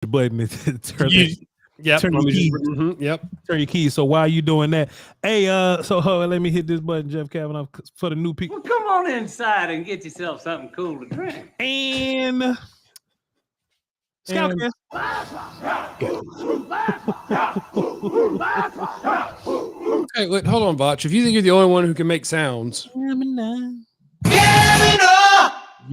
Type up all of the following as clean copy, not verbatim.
the button and turn Yep. turn your keys. Yep. Turn your keys. So while you doing that, hey, let me hit this button, Jeff Cavanaugh, for the new people. Well, come on inside and get yourself something cool to drink. And Scoutcast. Okay, wait, hold on, Voch. If you think you're the only one who can make sounds, you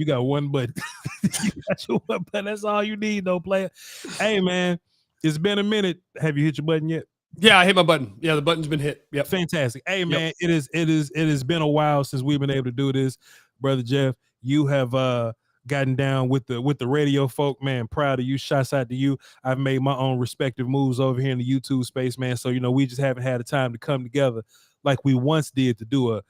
got one button. You got your one button. That's all you need, though, player. Hey, man, it's been a minute. Have you hit your button yet? yeah, I hit my button. Yeah, the button's been hit. Yep. Fantastic. Hey, man, it has been a while since we've been able to do this, brother Jeff. You have gotten down with the radio folk, man. Proud of you. Shouts out to you. I've made my own respective moves over here in the YouTube space, man. So we just haven't had the time to come together like we once did to do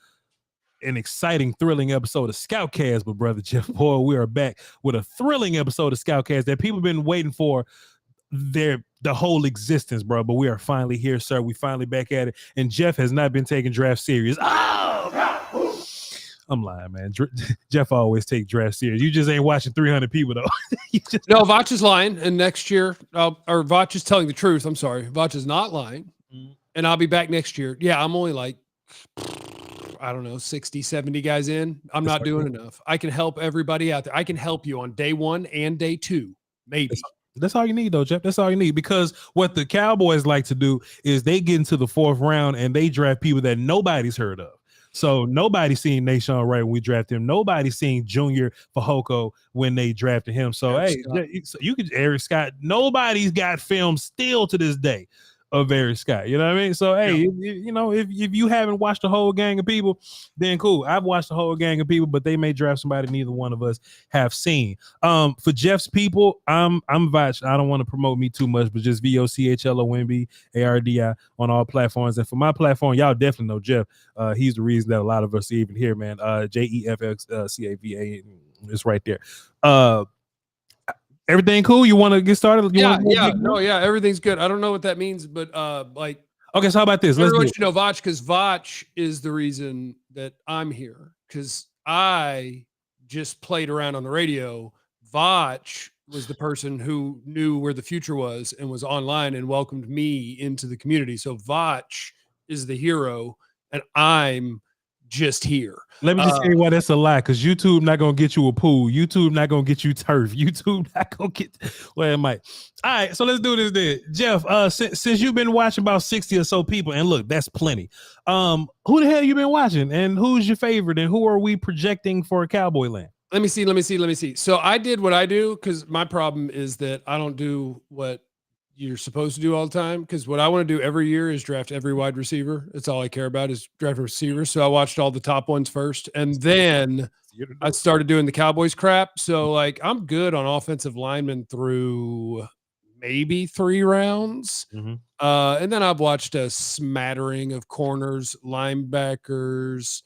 an exciting, thrilling episode of Scoutcast. But brother Jeff, boy, we are back with a thrilling episode of Scoutcast that people have been waiting for the whole existence, bro. But we are finally here, sir. We finally back at it. And Jeff has not been taking draft serious. Oh, I'm lying, man. Jeff always take draft serious. You just ain't watching 300 people though. No, Voch is lying. And next year, or Voch is telling the truth. I'm sorry. Voch is not lying. And I'll be back next year. Yeah, I'm only like, I don't know, 60, 70 guys in. I'm not doing enough. I can help everybody out there. I can help you on day 1 and day 2, maybe. That's all you need, though, Jeff. That's all you need. Because what the Cowboys like to do is they get into the 4th round and they draft people that nobody's heard of. So nobody's seen Nashawn Wright when we draft him. Nobody's seen Junior Fehoko when they drafted him. So, Eric you could Eric Scott. Nobody's got film still to this day of Eric Scott. You know what I mean? So, hey, if you haven't watched the whole gang of people, then cool. I've watched the whole gang of people, but they may draft somebody neither one of us have seen. For Jeff's people, I'm Voch. I don't want to promote me too much, but just VOCHLONBARDI on all platforms. And for my platform, y'all definitely know Jeff. He's the reason that a lot of us are even here, man. JEFXCAVA. It's right there. Everything cool? You want to get started? Everything's good. I don't know what that means, but okay. So how about this? Let's let you know Voch, because Voch is the reason that I'm here. Because I just played around on the radio. Voch was the person who knew where the future was and was online and welcomed me into the community. So Voch is the hero, and I'm just here. Let me just tell you why that's a lie, because YouTube not gonna get you a pool. YouTube not gonna get you turf. YouTube not gonna get well, it might. All right, so let's do this then. Jeff, since you've been watching about 60 or so people, and look, that's plenty. Who the hell you been watching, and who's your favorite, and who are we projecting for Cowboy Land? Let me see. So I did what I do, because my problem is that I don't do what you're supposed to do all the time, because what I want to do every year is draft every wide receiver. That's all I care about, is draft receivers. So I watched all the top ones first, and then I started doing the Cowboys crap. So like I'm good on offensive linemen through maybe 3 rounds. And then I've watched a smattering of corners, linebackers,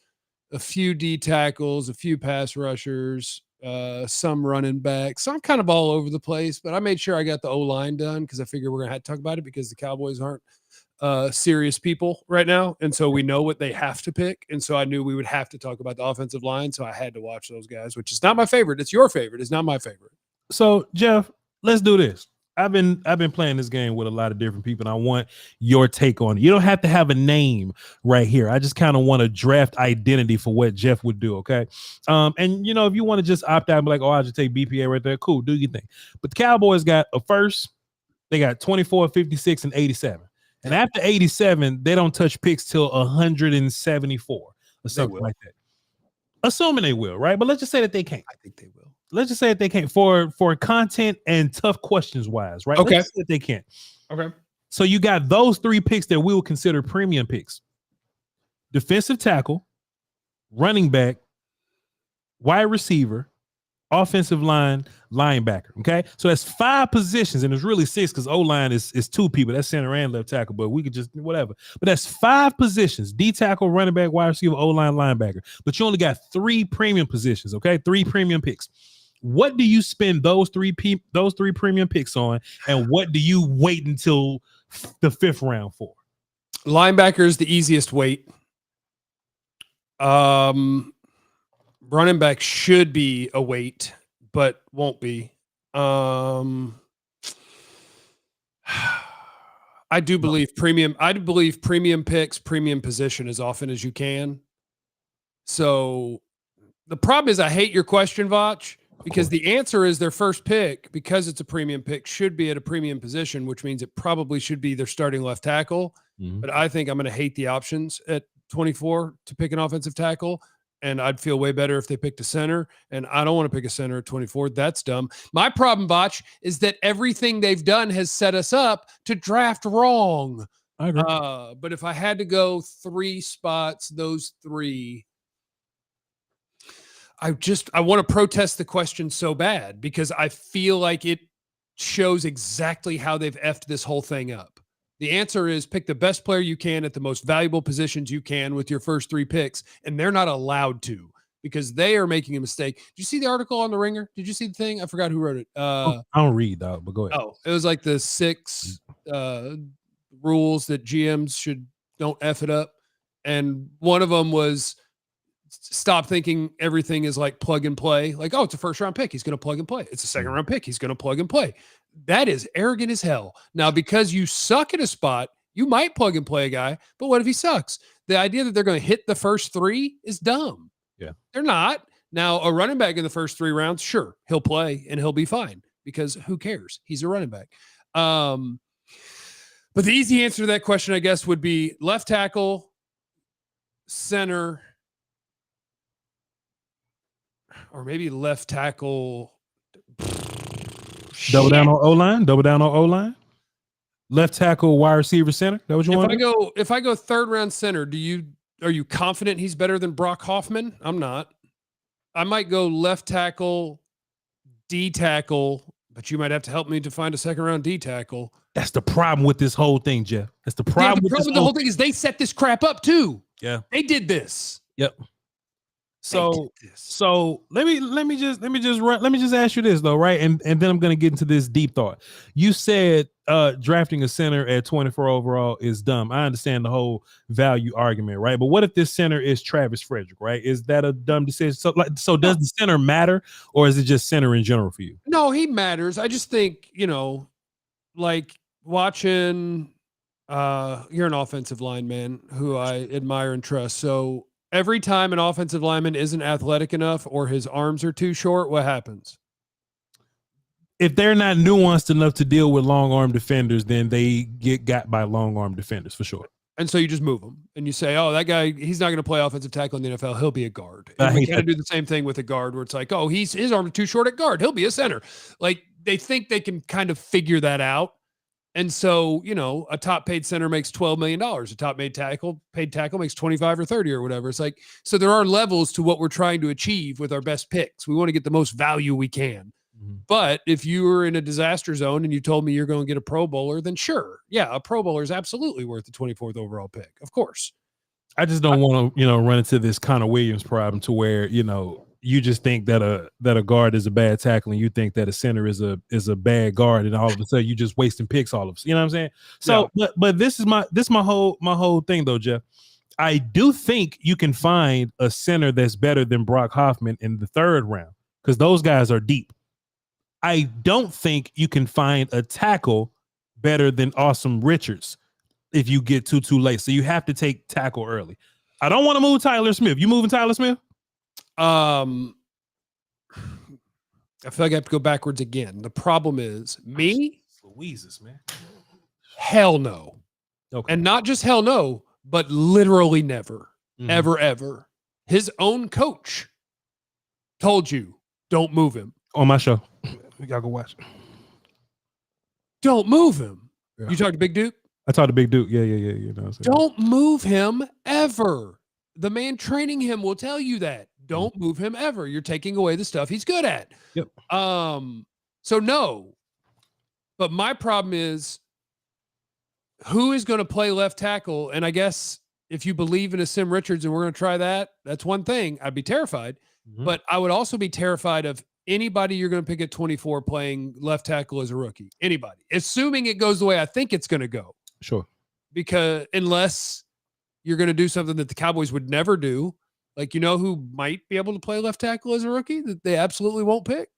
a few D tackles, a few pass rushers, some running back. So I'm kind of all over the place, but I made sure I got the O-line done, because I figure we're going to have to talk about it, because the Cowboys aren't serious people right now. And so we know what they have to pick. And so I knew we would have to talk about the offensive line. So I had to watch those guys, which is not my favorite. It's your favorite. It's not my favorite. So Jeff, let's do this. I've been playing this game with a lot of different people, and I want your take on it. You don't have to have a name right here. I just kind of want a draft identity for what Jeff would do, okay? And if you want to just opt out and be like, oh, I'll just take BPA right there, cool, do your thing. But the Cowboys got a first, they got 24, 56, and 87. And after 87, they don't touch picks till 174 or something like that. Assuming they will, right? But let's just say that they can't. I think they will. Let's just say that they can't for content and tough questions wise, right? Okay. Let's say that they can't. Okay. So you got those 3 picks that we will consider premium picks: defensive tackle, running back, wide receiver, offensive line, linebacker. Okay. So that's 5 positions, and it's really 6 because O-line is 2 people. That's center and left tackle, but we could just whatever. But that's 5 positions: D tackle, running back, wide receiver, O-line, linebacker. But you only got 3 premium positions. Okay. 3 premium picks. What do you spend those three premium picks on, and what do you wait until the 5th round for? Linebacker is the easiest weight. Running back should be a weight, but won't be. I do believe premium. I believe premium picks, premium position as often as you can. So the problem is I hate your question, Voch, because the answer is their first pick, because it's a premium pick, should be at a premium position, which means it probably should be their starting left tackle. Mhm. But I think I'm going to hate the options at 24 to pick an offensive tackle. And I'd feel way better if they picked a center. And I don't want to pick a center at 24. That's dumb. My problem, Voch, is that everything they've done has set us up to draft wrong. I agree. But if I had to go 3 spots, those 3, I want to protest the question so bad because I feel like it shows exactly how they've effed this whole thing up. The answer is pick the best player you can at the most valuable positions you can with your first 3 picks, and they're not allowed to because they are making a mistake. Did you see the article on The Ringer? Did you see the thing? I forgot who wrote it. I don't read, dog, but go ahead. Oh, it was like the 6 rules that GMs don't F it up. And one of them was stop thinking everything is like plug and play. Like, oh, it's a first round pick. He's going to plug and play. It's a second round pick. He's going to plug and play. That is arrogant as hell. Now, because you suck at a spot, you might plug and play a guy, but what if he sucks? The idea that they're going to hit the first 3 is dumb. Yeah. They're not. Now, a running back in the first 3 rounds, sure, he'll play and he'll be fine because who cares? He's a running back. But the easy answer to that question, I guess, would be left tackle, center, or maybe left tackle. Double down on O-line. Double down on O-line. Left tackle, wide receiver, center. That what you want? If I go 3rd round center, are you confident he's better than Brock Hoffman? I'm not. I might go left tackle, D tackle, but you might have to help me to find a 2nd round D tackle. That's the problem with this whole thing, Jeff. That's the problem. The whole thing is they set this crap up too. Yeah, they did this. Yep. So let me just ask you this though, right? And then I'm gonna get into this deep thought. You said drafting a center at 24 overall is dumb. I understand the whole value argument, right? But what if this center is Travis Frederick, right? Is that a dumb decision? So does the center matter, or is it just center in general for you? No, he matters. I just think, like watching you're an offensive lineman who I admire and trust. So every time an offensive lineman isn't athletic enough or his arms are too short, what happens? If they're not nuanced enough to deal with long arm defenders, then they get got by long arm defenders for sure. And so you just move him and you say, oh, that guy, he's not going to play offensive tackle in the NFL. He'll be a guard. And we kind of do the same thing with a guard where it's like, oh, his arms are too short at guard. He'll be a center. Like they think they can kind of figure that out. And so, a top paid center makes $12 million. A top paid tackle makes 25 or 30 or whatever. It's like, so there are levels to what we're trying to achieve with our best picks. We want to get the most value we can. Mm-hmm. But if you were in a disaster zone and you told me you're going to get a Pro Bowler, then sure. Yeah. A Pro Bowler is absolutely worth the 24th overall pick. Of course. I just don't want to, run into this Connor Williams problem to where, you just think that a guard is a bad tackle and you think that a center is a bad guard, and all of a sudden you just wasting picks all of us. You know what I'm saying? So, yeah. but this is my whole thing though, Jeff. I do think you can find a center that's better than Brock Hoffman in the 3rd round because those guys are deep. I don't think you can find a tackle better than Awesome Richards if you get too late. So you have to take tackle early. I don't want to move Tyler Smith. You moving Tyler Smith? I feel like I have to go backwards again. The problem is me. Louises, man. Hell no. Okay. And not just hell no, but literally never, ever. His own coach told you, don't move him. On my show. We gotta go watch. Don't move him. Yeah. You talked to Big Duke? I talked to Big Duke. Yeah. You know what I'm saying? Don't move him ever. The man training him will tell you that. Don't move him ever. You're taking away the stuff he's good at. Yep. So no. But my problem is who is going to play left tackle? And I guess if you believe in a Sim Richards and we're going to try that, that's one thing. I'd be terrified. Mm-hmm. But I would also be terrified of anybody you're going to pick at 24 playing left tackle as a rookie. Anybody. Assuming it goes the way I think it's going to go. Sure. Because unless you're going to do something that the Cowboys would never do, like, who might be able to play left tackle as a rookie that they absolutely won't pick?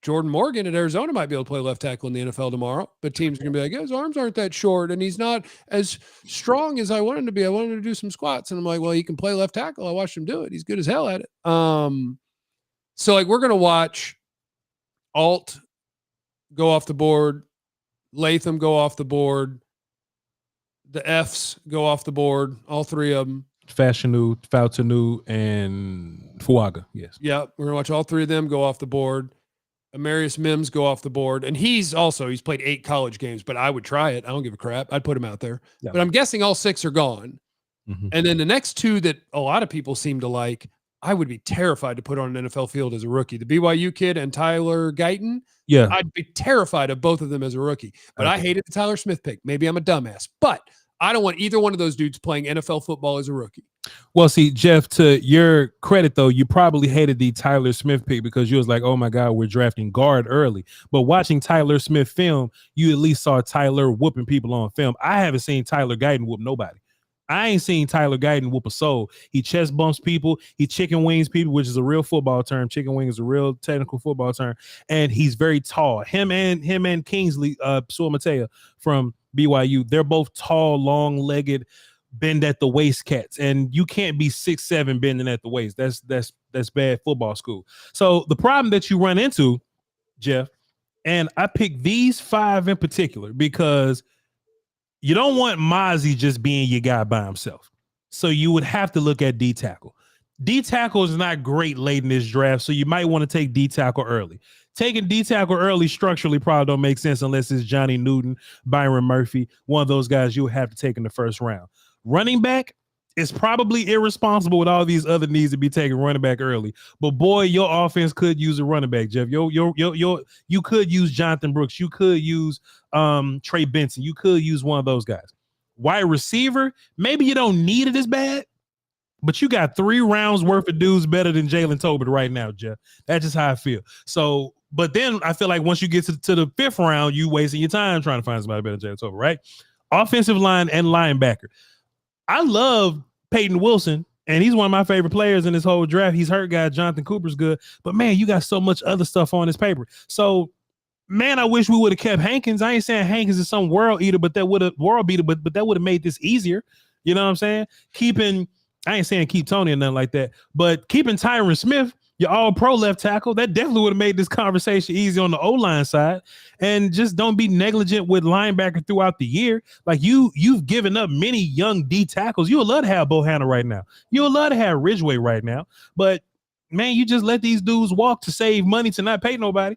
Jordan Morgan at Arizona might be able to play left tackle in the NFL tomorrow, but teams are going to be like, his arms aren't that short and he's not as strong as I want him to be. I want him to do some squats. And I'm like, well, he can play left tackle. I watched him do it. He's good as hell at it. So like we're going to watch Alt go off the board, Latham go off the board, the Fs go off the board, all three of them. Fashanu, Fautanu, and Fuaga. Yes. Yeah, we're gonna watch all three of them go off the board. Amarius Mims go off the board, and he's played 8 college games, but I would try it. I don't give a crap. I'd put him out there. Yeah. But I'm guessing all 6 are gone. Mm-hmm. And then the next 2 that a lot of people seem to like, I would be terrified to put on an NFL field as a rookie. The BYU kid and Tyler Guyton. Yeah, I'd be terrified of both of them as a rookie. But I hated the Tyler Smith pick. Maybe I'm a dumbass, but I don't want either one of those dudes playing NFL football as a rookie. Well, see, Jeff, to your credit, though, you probably hated the Tyler Smith pick because you was like, oh, my God, we're drafting guard early. But watching Tyler Smith film, you at least saw Tyler whooping people on film. I haven't seen Tyler Guyton whoop nobody. I ain't seen Tyler Guyton whoop a soul. He chest bumps people. He chicken wings people, which is a real football term. Chicken wing is a real technical football term. And he's very tall. Him and Kingsley Suamatea from BYU, they're both tall, long-legged, bend at the waist cats. And you can't be 6'7" bending at the waist. That's bad football school. So the problem that you run into, Jeff, and I picked these 5 in particular because you don't want Mozzie just being your guy by himself. So you would have to look at D tackle. D tackle is not great late in this draft, so you might want to take D tackle early. Taking D tackle early structurally probably don't make sense unless it's Johnny Newton, Byron Murphy, one of those guys you would have to take in the first round. Running back is probably irresponsible with all these other needs to be taking running back early. But boy, your offense could use a running back, Jeff. You could use Jonathan Brooks. You could use Trey Benson. You could use one of those guys. Wide receiver, maybe you don't need it as bad, but you got 3 rounds worth of dudes better than Jalen Tobin right now, Jeff. That's just how I feel. So, but then I feel like once you get to the 5th round, you wasting your time trying to find somebody better than Jalen Tobin, right? Offensive line and linebacker. I love Peyton Wilson, and he's one of my favorite players in this whole draft. He's hurt guy. Jonathan Cooper's good. But, man, you got so much other stuff on this paper. So, man, I wish we would have kept Hankins. I ain't saying Hankins is some world eater, but that would have world beater, but that would have made this easier. You know what I'm saying? I ain't saying keep Tony or nothing like that, but keeping Tyron Smith, your all-pro left tackle, that definitely would have made this conversation easy on the O-line side. And just don't be negligent with linebacker throughout the year. Like you've given up many young D tackles. You would love to have Bohanna right now. You would love to have Ridgeway right now. But man, you just let these dudes walk to save money to not pay nobody.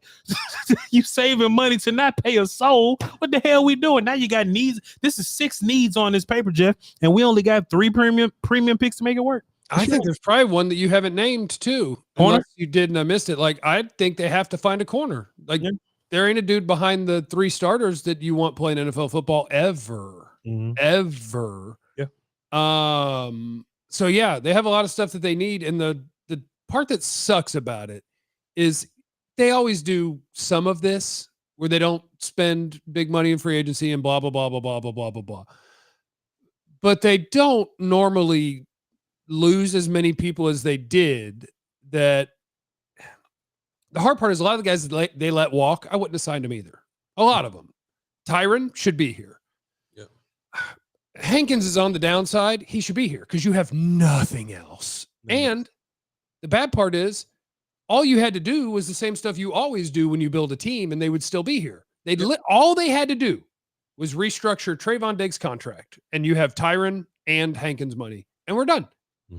You saving money to not pay a soul. What the hell we doing? Now you got needs. This is 6 needs on this paper, Jeff, and we only got 3 premium picks to make it work. I think there's probably one that you haven't named too. Corner? Unless you did and I missed it. Like I think they have to find a corner. Like there ain't a dude behind the 3 starters that you want playing NFL football ever. Ever. Yeah. So yeah, they have a lot of stuff that they need. And the part that sucks about it is they always do some of this where they don't spend big money in free agency and blah, blah, blah, blah, blah, blah, blah, blah, blah. But they don't normally lose as many people as they did. That the hard part is a lot of the guys that they let walk, I wouldn't have signed them either. A lot of them. Tyron should be here. Yeah. Hankins is on the downside. He should be here because you have nothing else. And the bad part is all you had to do was the same stuff you always do when you build a team, and they would still be here. All they had to do was restructure Trayvon Diggs' contract, and you have Tyron and Hankins' money, and we're done.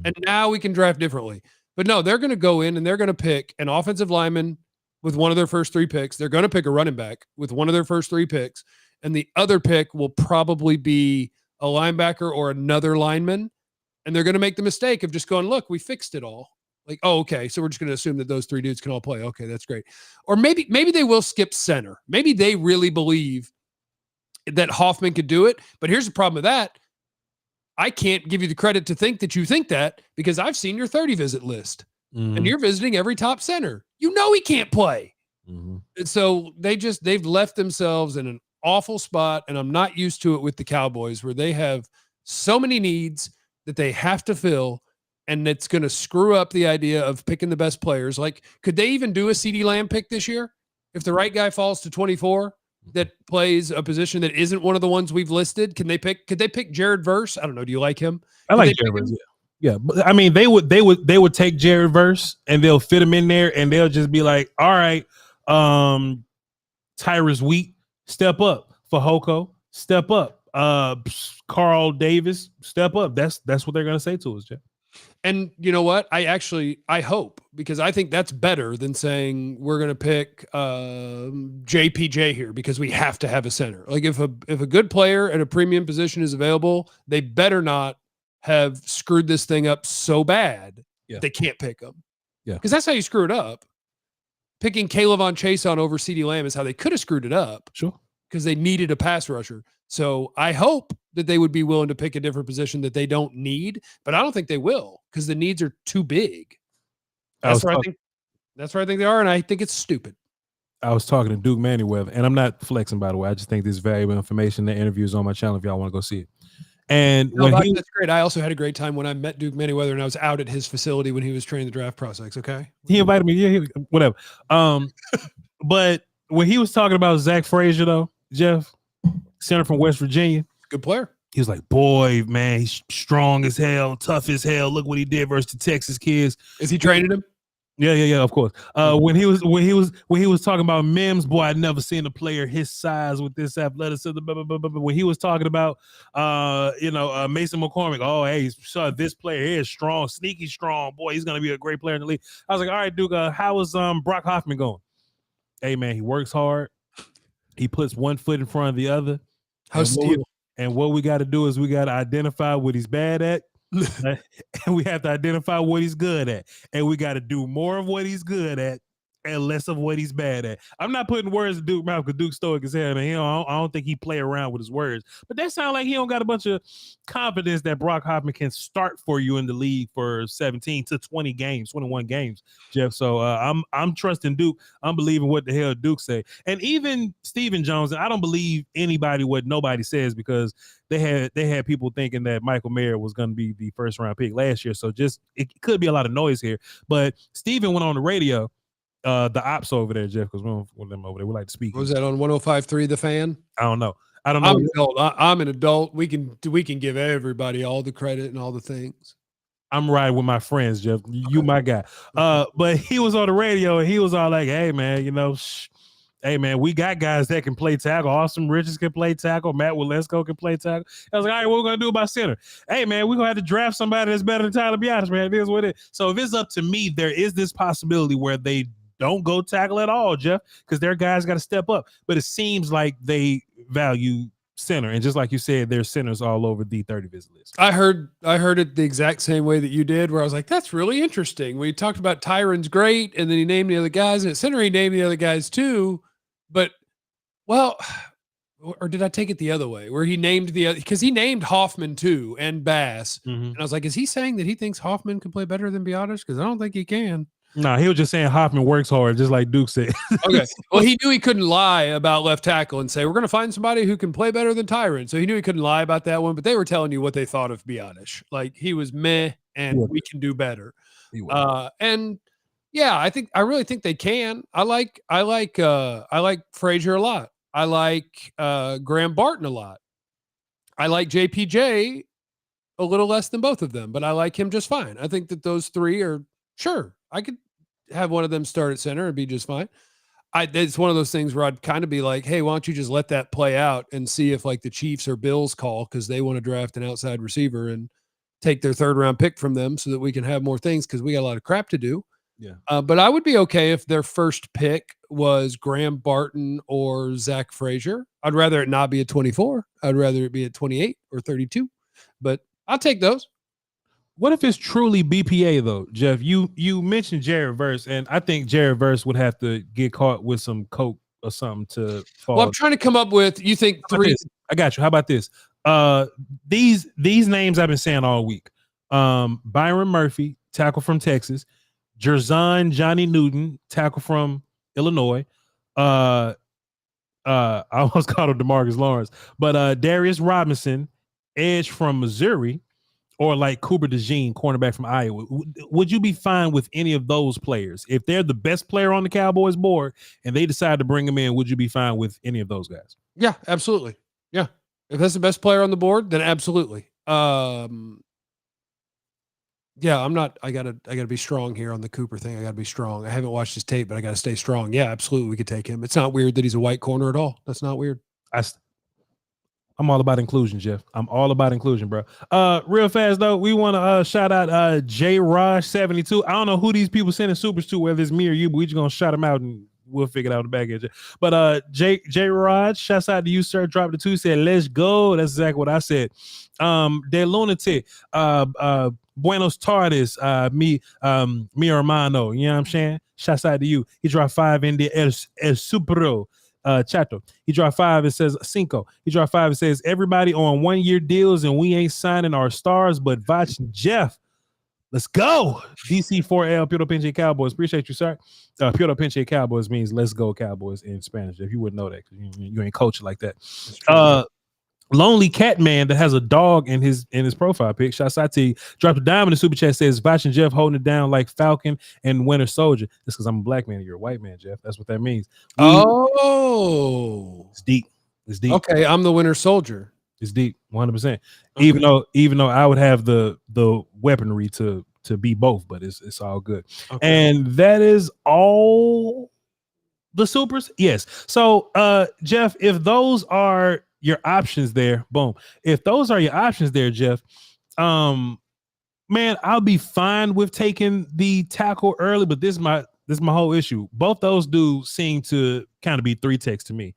And now we can draft differently. But no, they're going to go in and they're going to pick an offensive lineman with one of their first 3 picks. They're going to pick a running back with one of their first 3 picks. And the other pick will probably be a linebacker or another lineman. And they're going to make the mistake of just going, look, we fixed it all. Like, oh, okay. So we're just going to assume that those 3 dudes can all play. Okay, that's great. Or maybe they will skip center. Maybe they really believe that Hoffman could do it. But here's the problem with that. I can't give you the credit to think that you think that because I've seen your 30 visit list and you're visiting every top center. You know he can't play. And so they've left themselves in an awful spot, and I'm not used to it with the Cowboys where they have so many needs that they have to fill, and it's going to screw up the idea of picking the best players. Like, could they even do a CeeDee Lamb pick this year? If the right guy falls to 24 that plays a position that isn't one of the ones we've listed, could they pick Jared Verse? I don't know. Do you like him? I like Jared Verse. Yeah. But I mean, they would take Jared Verse and they'll fit him in there and they'll just be like, all right, Tyrus Wheat, step up. Fehoko, step up. Carl Davis, step up. That's what they're gonna say to us, Jeff. And you know what? I hope, because I think that's better than saying we're going to pick JPJ here because we have to have a center. Like if a good player at a premium position is available, they better not have screwed this thing up so bad they can't pick them. Yeah. Because that's how you screw it up. Picking Kayvon Chase on over CeeDee Lamb is how they could have screwed it up. Sure. Because they needed a pass rusher. So I hope that they would be willing to pick a different position that they don't need, but I don't think they will because the needs are too big. That's where I think they are, and I think it's stupid. I was talking to Duke Manyweather, and I'm not flexing, by the way. I just think this is valuable information. The interview is on my channel if y'all want to go see it. And that's great. I also had a great time when I met Duke Manyweather, and I was out at his facility when he was training the draft prospects. Okay, he invited me. Yeah, whatever. But when he was talking about Zach Frazier, though, Jeff, center from West Virginia, good player. He was like, boy, man, he's strong as hell, tough as hell. Look what he did versus the Texas kids. Is he training him? Yeah, of course. When he was talking about Mims, boy, I'd never seen a player his size with this athleticism. Blah, blah, blah, blah. When he was talking about Mason McCormick, oh, hey, this player here is strong, sneaky strong. Boy, he's gonna be a great player in the league. I was like, all right, Duke, how is Brock Hoffman going? Hey man, he works hard. He puts one foot in front of the other. And what we got to do is we got to identify what he's bad at. And we have to identify what he's good at. And we got to do more of what he's good at and less of what he's bad at. I'm not putting words in Duke's mouth because Duke's stoic as hell. And I don't think he play around with his words. But that sounds like he don't got a bunch of confidence that Brock Hoffman can start for you in the league for 17 to 20 games, 21 games, Jeff. So I'm trusting Duke. I'm believing what the hell Duke say. And even Stephen Jones, I don't believe anybody what nobody says because they had people thinking that Michael Mayer was going to be the first round pick last year. So it could be a lot of noise here. But Stephen went on the radio. The ops over there, Jeff, because we don't want them over there. We like to speak. What was that on 105.3 The Fan? I don't know. I'm an adult. We can give everybody all the credit and all the things. I'm riding with my friends, Jeff. You my guy. But he was on the radio and he was all like, hey man, hey man, we got guys that can play tackle. Austin Richards can play tackle. Matt Walesko can play tackle. I was like, all right, what we gonna do about center? Hey man, we're gonna have to draft somebody that's better than Tyler Biadasz, man. It is what it is. So if it's up to me, there is this possibility where they don't go tackle at all, Jeff, because their guys got to step up. But it seems like they value center, and just like you said, there's centers all over the 30 visit list. I heard it the exact same way that you did, where I was like, that's really interesting. We talked about Tyron's great, and then he named the other guys, and at center he named the other guys too. But or did I take it the other way, where he named the other, because he named Hoffman too and Bass, and I was like, is he saying that he thinks Hoffman can play better than Biadasz? Because I don't think he can. No, he was just saying Hoffman works hard, just like Duke said. Okay. Well, he knew he couldn't lie about left tackle and say, we're going to find somebody who can play better than Tyron. So he knew he couldn't lie about that one, but they were telling you what they thought of Biadasz. Like, he was meh, and we can do better. And yeah, I really think they can. I like Frazier a lot. I like Graham Barton a lot. I like JPJ a little less than both of them, but I like him just fine. I think that those three are sure. I could have one of them start at center and be just fine. It's one of those things where I'd kind of be like, hey, why don't you just let that play out and see if like the Chiefs or Bills call because they want to draft an outside receiver and take their third round pick from them so that we can have more things because we got a lot of crap to do. Yeah. But I would be okay if their first pick was Graham Barton or Zach Frazier. I'd rather it not be at 24. I'd rather it be at 28 or 32, but I'll take those. What if it's truly BPA though, Jeff? You mentioned Jared Verse, and I think Jared Verse would have to get caught with some coke or something to fall. Well, I'm trying to come up with, you think three. I got you. How about this? These names I've been saying all week. Byron Murphy, tackle from Texas. Jerzon Johnny Newton, tackle from Illinois. I almost called him DeMarcus Lawrence, but Darius Robinson, edge from Missouri. or like Cooper DeJean, cornerback from Iowa. Would you be fine with any of those players? If they're the best player on the Cowboys board and they decide to bring him in, would you be fine with any of those guys? Yeah, absolutely. Yeah. If that's the best player on the board, then absolutely. Yeah, I'm not. I gotta be strong here on the Cooper thing. I gotta be strong. I haven't watched his tape, but I gotta stay strong. Yeah, absolutely, we could take him. It's not weird that he's a white corner at all. That's not weird. I'm all about inclusion, Jeff. I'm all about inclusion, bro. Real fast though, we want to shout out J Raj 72. I don't know who these people sending supers to, whether it's me or you, but we just gonna shout them out and we'll figure it out in the back end. But J Raj, shouts out to you, sir. Dropped the 2, said let's go. That's exactly what I said. De Lunatic, Buenos tardes, mi hermano. You know what I'm saying? Shouts out to you. He dropped 5 in the El Supero. Chato. He dropped 5. It says Cinco. He dropped 5. It says everybody on 1-year deals and we ain't signing our stars, but Voch and Jeff. Let's go. DC4L, Puro Pinche Cowboys. Appreciate you, sir. Puro Pinche Cowboys means let's go Cowboys in Spanish. If you wouldn't know that, because you ain't coaching like that. Lonely Cat Man that has a dog in his profile pic. Shouts out to you. Dropped a dime in the super chat, says Voch and Jeff holding it down like Falcon and Winter Soldier. That's because I'm a black man and you're a white man, Jeff. That's what that means. It's deep. It's deep. Okay, I'm the Winter Soldier. It's deep, 100%. Okay. Even though I would have the weaponry to be both, but it's all good. Okay. And that is all the supers. Yes. So Jeff, if those are your options there, boom. If those are your options there, Jeff, man, I'll be fine with taking the tackle early, but this is my whole issue. Both those dudes seem to kind of be 3-techs to me.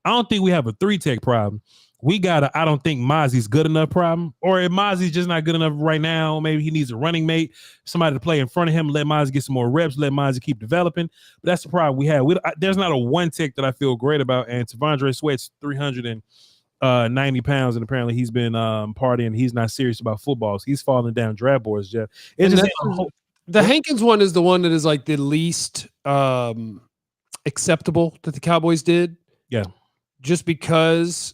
I don't think we have a 3-tech problem. We got I don't think Mozzie's good enough problem, or if Mozzie's just not good enough right now, maybe he needs a running mate, somebody to play in front of him, let Mozzie get some more reps, let Mozzie keep developing. But that's the problem we have. There's not a 1-tech that I feel great about, and Tavondre Sweat's 390 pounds, and apparently he's been partying. He's not serious about football. So he's falling down draft boards, Jeff. The Hankins one is the one that is like the least acceptable that the Cowboys did. Yeah. Just because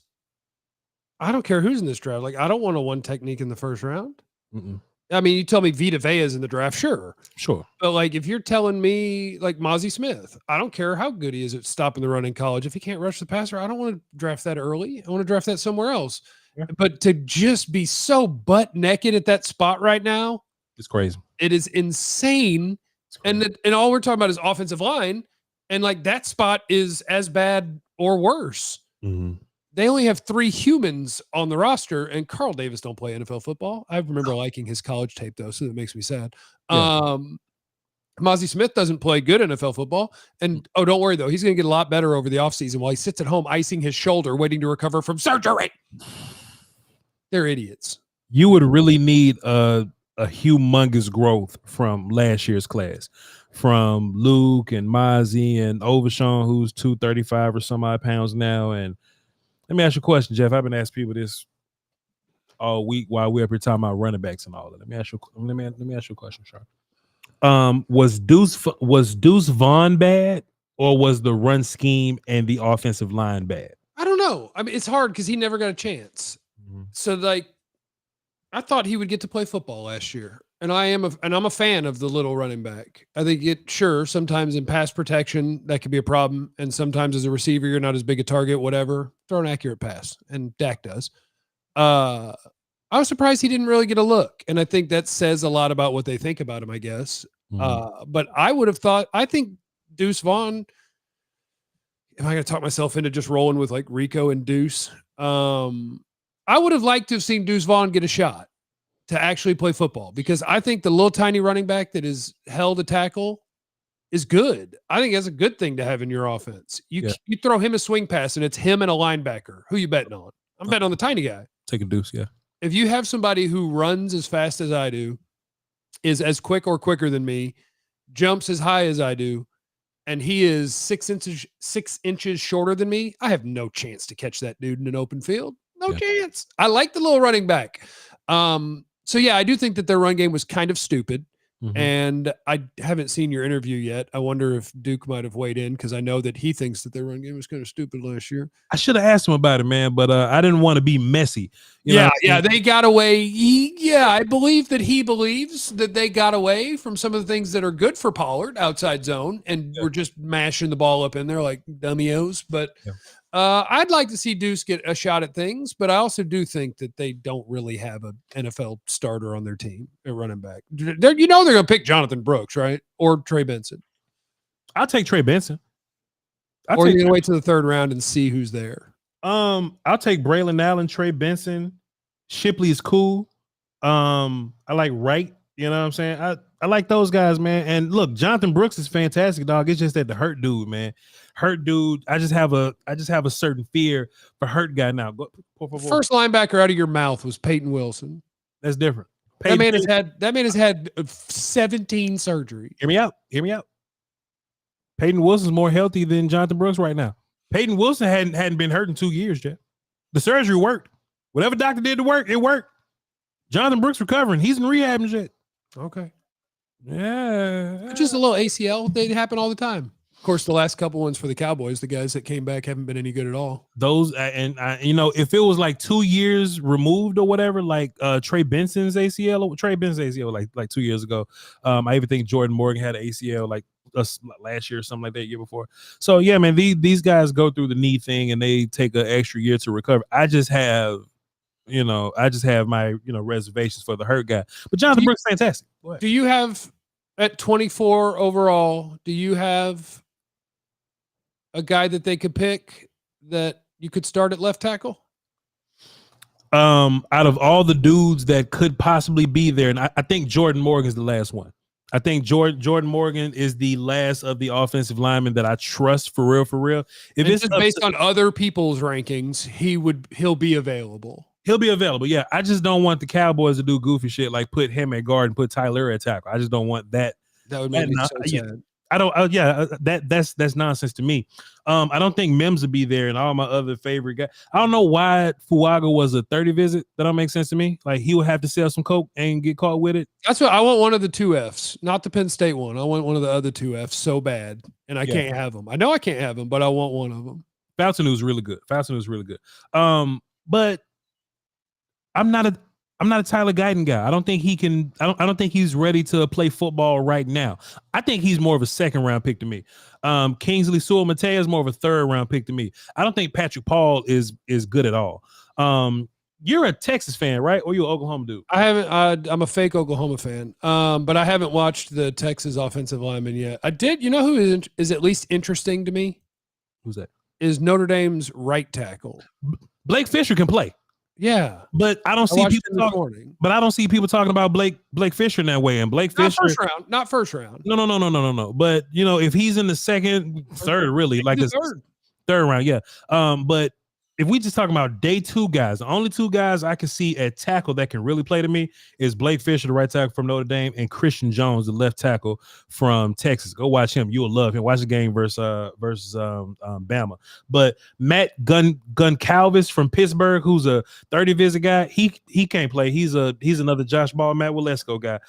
I don't care who's in this draft. Like, I don't want a 1 technique in the first round. Mm-mm. I mean, you tell me Vita Vea's in the draft, sure. But like, if you're telling me like Mozzie Smith, I don't care how good he is at stopping the run in college. If he can't rush the passer, I don't want to draft that early. I want to draft that somewhere else. Yeah. But to just be so butt naked at that spot right now, it's crazy. It is insane. And all we're talking about is offensive line. And like that spot is as bad or worse. Mm-hmm. They only have 3 humans on the roster, and Carl Davis don't play NFL football. I remember liking his college tape, though, so that makes me sad. Yeah. Mozzie Smith doesn't play good NFL football. And, don't worry, though. He's going to get a lot better over the offseason while he sits at home icing his shoulder, waiting to recover from surgery. They're idiots. You would really need a humongous growth from last year's class. From Luke and Mozzie and Overshawn, who's 235 or some odd pounds now, and let me ask you a question, Jeff. I've been asking people this all week while we're up here talking about running backs and all that. Let me ask you a question, Sharp. Was Deuce Vaughn bad, or was the run scheme and the offensive line bad? I don't know. I mean, it's hard because he never got a chance. Mm-hmm. So, like, I thought he would get to play football last year, and I'm a fan of the little running back. I think sometimes in pass protection that could be a problem, and sometimes as a receiver you're not as big a target. Whatever, throw an accurate pass, and Dak does. I was surprised he didn't really get a look, and I think that says a lot about what they think about him, I guess. Mm-hmm. But I would have thought. I think Deuce Vaughn. Am I going to talk myself into just rolling with like Rico and Deuce? I would have liked to have seen Deuce Vaughn get a shot to actually play football, because I think the little tiny running back that is held a tackle is good. I think that's a good thing to have in your offense. You throw him a swing pass and it's him and a linebacker. Who you betting on? I'm betting on the tiny guy. Take a Deuce, yeah. If you have somebody who runs as fast as I do, is as quick or quicker than me, jumps as high as I do, and he is 6 inches shorter than me, I have no chance to catch that dude in an open field. No chance. I like the little running back. So yeah, I do think that their run game was kind of stupid. Mhm. And I haven't seen your interview yet. I wonder if Duke might have weighed in because I know that he thinks that their run game was kind of stupid last year. I should have asked him about it, man, but I didn't want to be messy. You know Yeah, what I'm yeah, saying? they got away. I believe that he believes that they got away from some of the things that are good for Pollard outside zone, and Yeah. we're just mashing the ball up in there like dummy-os. But Yeah. I'd like to see Deuce get a shot at things, but I also do think that they don't really have an NFL starter on their team at running back. They're going to pick Jonathan Brooks, right? Or Trey Benson. I'll take Trey Benson. Or you're going to wait till the third round and see who's there. I'll take Braylon Allen, Trey Benson. Shipley is cool. I like Wright. You know what I'm saying? I like those guys, man. And look, Jonathan Brooks is fantastic, dog. It's just that the hurt dude, man. Hurt dude. I just have a certain fear for hurt guy now. First linebacker out of your mouth was Peyton Wilson. That's different. That man has had 17 surgeries. Hear me out. Peyton Wilson's more healthy than Jonathan Brooks right now. Peyton Wilson hadn't been hurt in 2 years, Jeff. The surgery worked. Whatever doctor did to work, it worked. Jonathan Brooks recovering. He's in rehab and shit. Okay. Yeah. Just a little ACL. They happen all the time. Of course, the last couple ones for the Cowboys, the guys that came back haven't been any good at all. Those if it was like 2 years removed or whatever, like Trey Benson's ACL, like 2 years ago. I even think Jordan Morgan had an ACL like last year or something like that, year before. So yeah, man, these guys go through the knee thing and they take an extra year to recover. I just have my reservations for the hurt guy. But Jonathan Brooks, fantastic. Do you have at 24 overall? Do you have a guy that they could pick that you could start at left tackle? Out of all the dudes that could possibly be there, and I think Jordan Morgan is the last one. I think Jordan Morgan is the last of the offensive linemen that I trust for real. If it's based on other people's rankings, he'll be available. He'll be available. Yeah, I just don't want the Cowboys to do goofy shit like put him at guard and put Tyler at tackle. I just don't want that. That would make me so sad. I don't. That's nonsense to me. I don't think Mims would be there, and all my other favorite guys. I don't know why Fuaga was a 30 visit. That don't make sense to me. Like he would have to sell some coke and get caught with it. That's what I want. One of the two Fs, not the Penn State one. I want one of the other two Fs so bad, and I can't have them. I know I can't have them, but I want one of them. Fautonu's really good. But I'm not a Tyler Guyton guy. I don't think he can. I don't think he's ready to play football right now. I think he's more of a second round pick to me. Kingsley Sewell-Mattea is more of a third round pick to me. I don't think Patrick Paul is good at all. You're a Texas fan, right? Or you an Oklahoma dude? I haven't. I'm a fake Oklahoma fan. But I haven't watched the Texas offensive lineman yet. I did. You know who is at least interesting to me? Who's that? Is Notre Dame's right tackle. Blake Fisher can play. Yeah, but I don't see people talking about Blake Fisher in that way. And Blake Fisher, not first round. No. But if he's in the third, really, like third round, yeah. But if we just talking about day two guys, the only two guys I can see at tackle that can really play to me is Blake Fisher, the right tackle from Notre Dame, and Christian Jones, the left tackle from Texas. Go watch him. You'll love him. Watch the game versus Bama. But Matt Goncalves from Pittsburgh, who's a 30 visit guy, he can't play. He's another Josh Ball, Matt Walesko guy.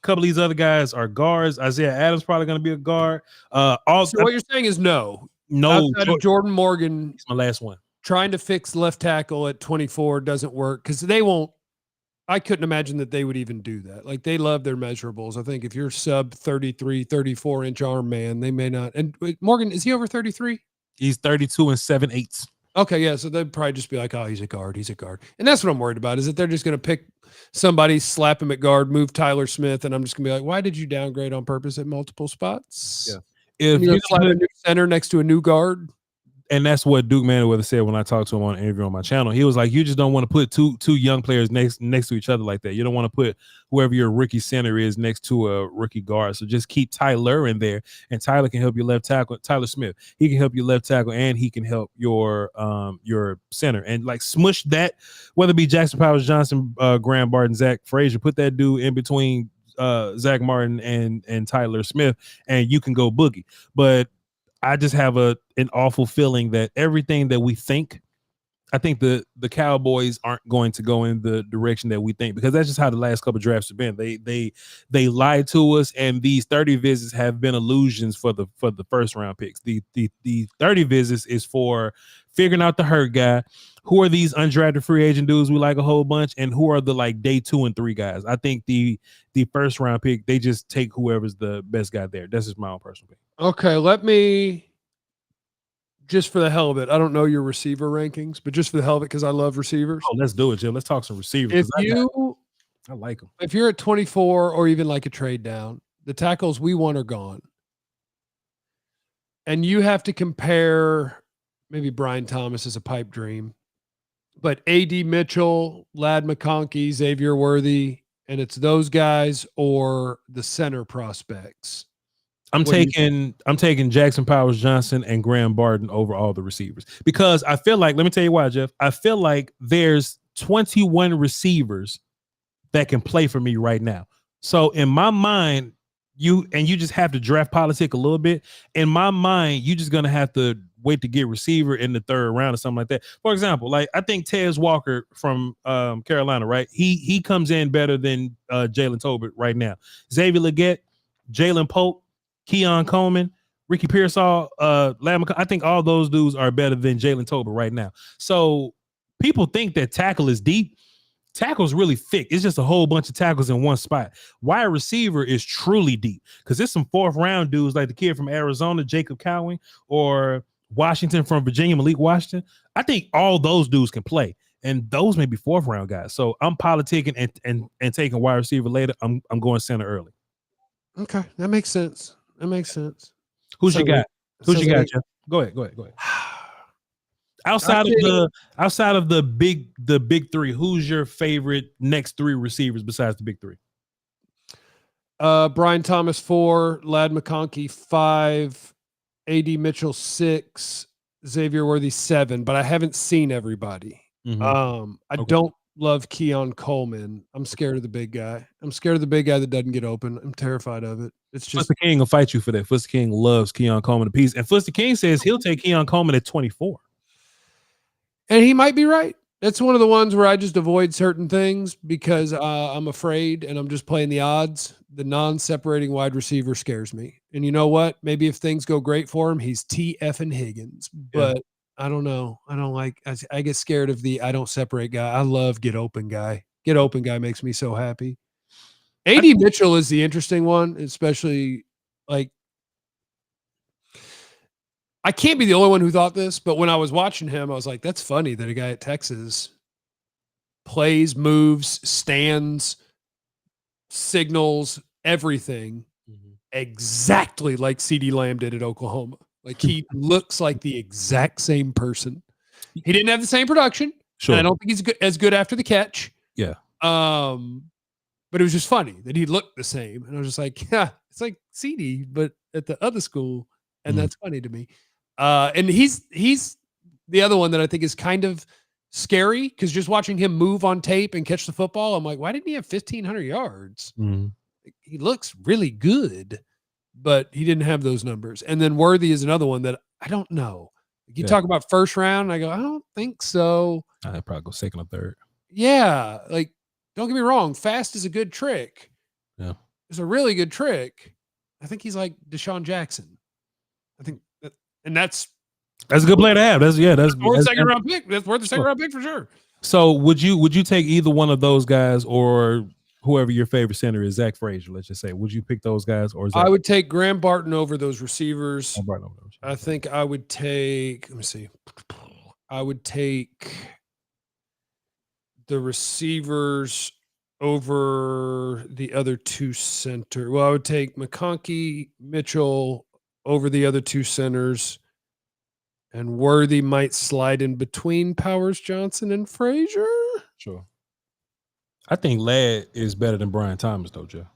Couple of these other guys are guards. Isaiah Adams probably going to be a guard. So what you're saying is no. Outside of Jordan Morgan, he's my last one. Trying to fix left tackle at 24 doesn't work because they won't. I couldn't imagine that they would even do that. Like they love their measurables. I think if you're sub 33, 34 inch arm man, they may not. And Morgan, is he over 33? He's 32 and 7/8. Okay, yeah. So they'd probably just be like, oh, he's a guard. And that's what I'm worried about is that they're just going to pick somebody, slap him at guard, move Tyler Smith. And I'm just going to be like, why did you downgrade on purpose at multiple spots? Yeah. If you slap a new center next to a new guard. And that's what Duke Manyweather said when I talked to him on an interview on my channel. He was like, you just don't want to put two young players next to each other like that. You don't want to put whoever your rookie center is next to a rookie guard. So just keep Tyler in there, and Tyler can help your left tackle. Tyler Smith, he can help your left tackle, and he can help your center. And like smush that, whether it be Jackson Powers Johnson, Graham Barton, Zach Frazier, put that dude in between Zach Martin and Tyler Smith, and you can go boogie. But I just have an awful feeling that everything that we think I think the Cowboys aren't going to go in the direction that we think, because that's just how the last couple of drafts have been. They lied to us, and these 30 visits have been illusions for the first round picks. The 30 visits is for figuring out the hurt guy. Who are these undrafted free agent dudes we like a whole bunch, and who are the like day 2 and 3 guys? I think the first round pick, they just take whoever's the best guy there. That's just my own personal pick. Okay, let me, just for the hell of it, I don't know your receiver rankings, but just for the hell of it, because I love receivers. Oh, let's do it, Jim. Let's talk some receivers. I like them. If you're at 24 or even like a trade down, the tackles we want are gone. And you have to compare, maybe Brian Thomas is a pipe dream, but A.D. Mitchell, Ladd McConkey, Xavier Worthy, and it's those guys or the center prospects. I'm taking Jackson Powers Johnson and Graham Barton over all the receivers, because I feel like, let me tell you why, Jeff. I feel like there's 21 receivers that can play for me right now. So in my mind, you just have to draft politic a little bit. In my mind, you just gonna have to wait to get receiver in the 3rd round or something like that. For example, like I think Tez Walker from Carolina, right? He comes in better than Jalen Tolbert right now. Xavier Legette, Jalen Pope, Keon Coleman, Ricky Pearsall, I think all those dudes are better than Jalen Tolbert right now. So people think that tackle is deep. Tackle's really thick. It's just a whole bunch of tackles in one spot. Wide receiver is truly deep, because there's some 4th round dudes like the kid from Arizona, Jacob Cowing, or Washington from Virginia, Malik Washington. I think all those dudes can play, and those may be 4th round guys. So I'm politicking and taking wide receiver later. I'm going center early. Okay, that makes sense. Who's you got? Who's you got, Jeff? Go ahead. Outside of the big 3, who's your favorite next 3 receivers besides the big 3? Brian Thomas 4, Ladd McConkey 5, A.D. Mitchell 6, Xavier Worthy 7, but I haven't seen everybody. I don't love Keon Coleman. I'm scared of the big guy. That doesn't get open. I'm terrified of it. It's just Flister King will fight you for that. Flister King loves Keon Coleman a piece, and Flister King says he'll take Keon Coleman at 24. And he might be right. That's one of the ones where I just avoid certain things because I'm afraid and I'm just playing the odds. The non-separating wide receiver scares me. And you know what? Maybe if things go great for him, he's T.F. Higgins. But I don't know. I don't like – I get scared of the I don't separate guy. I love get open guy. Get open guy makes me so happy. A.D. Mitchell is the interesting one, especially like – I can't be the only one who thought this, but when I was watching him, I was like, that's funny that a guy at Texas plays, moves, stands, signals, everything exactly like CeeDee Lamb did at Oklahoma. Like he looks like the exact same person. He didn't have the same production. Sure. And I don't think he's as good after the catch. Yeah. But it was just funny that he looked the same. And I was just like, yeah, it's like CeeDee, but at the other school. And that's funny to me. And he's the other one that I think is kind of scary because just watching him move on tape and catch the football, I'm like, why didn't he have 1,500 yards? He looks really good, but he didn't have those numbers. And then Worthy is another one that I don't know. You talk about first round, and I go, I don't think so. I'd probably go second or third. Yeah, like don't get me wrong, fast is a good trick. Yeah, it's a really good trick. I think he's like Deshaun Jackson. I think. And that's a good play to have. That's worth a second round pick. That's worth a second round pick for sure. So would you take either one of those guys or whoever your favorite center is, Zach Frazier, let's just say? Would you pick those guys or Zach? I would take Graham Barton over those receivers. I think I would take, let me see. I would take the receivers over the other 2 center. Well, I would take McConkey, Mitchell over the other 2 centers, and Worthy might slide in between Powers Johnson and Frazier. Sure. I think Ladd is better than Brian Thomas, though, Jeff.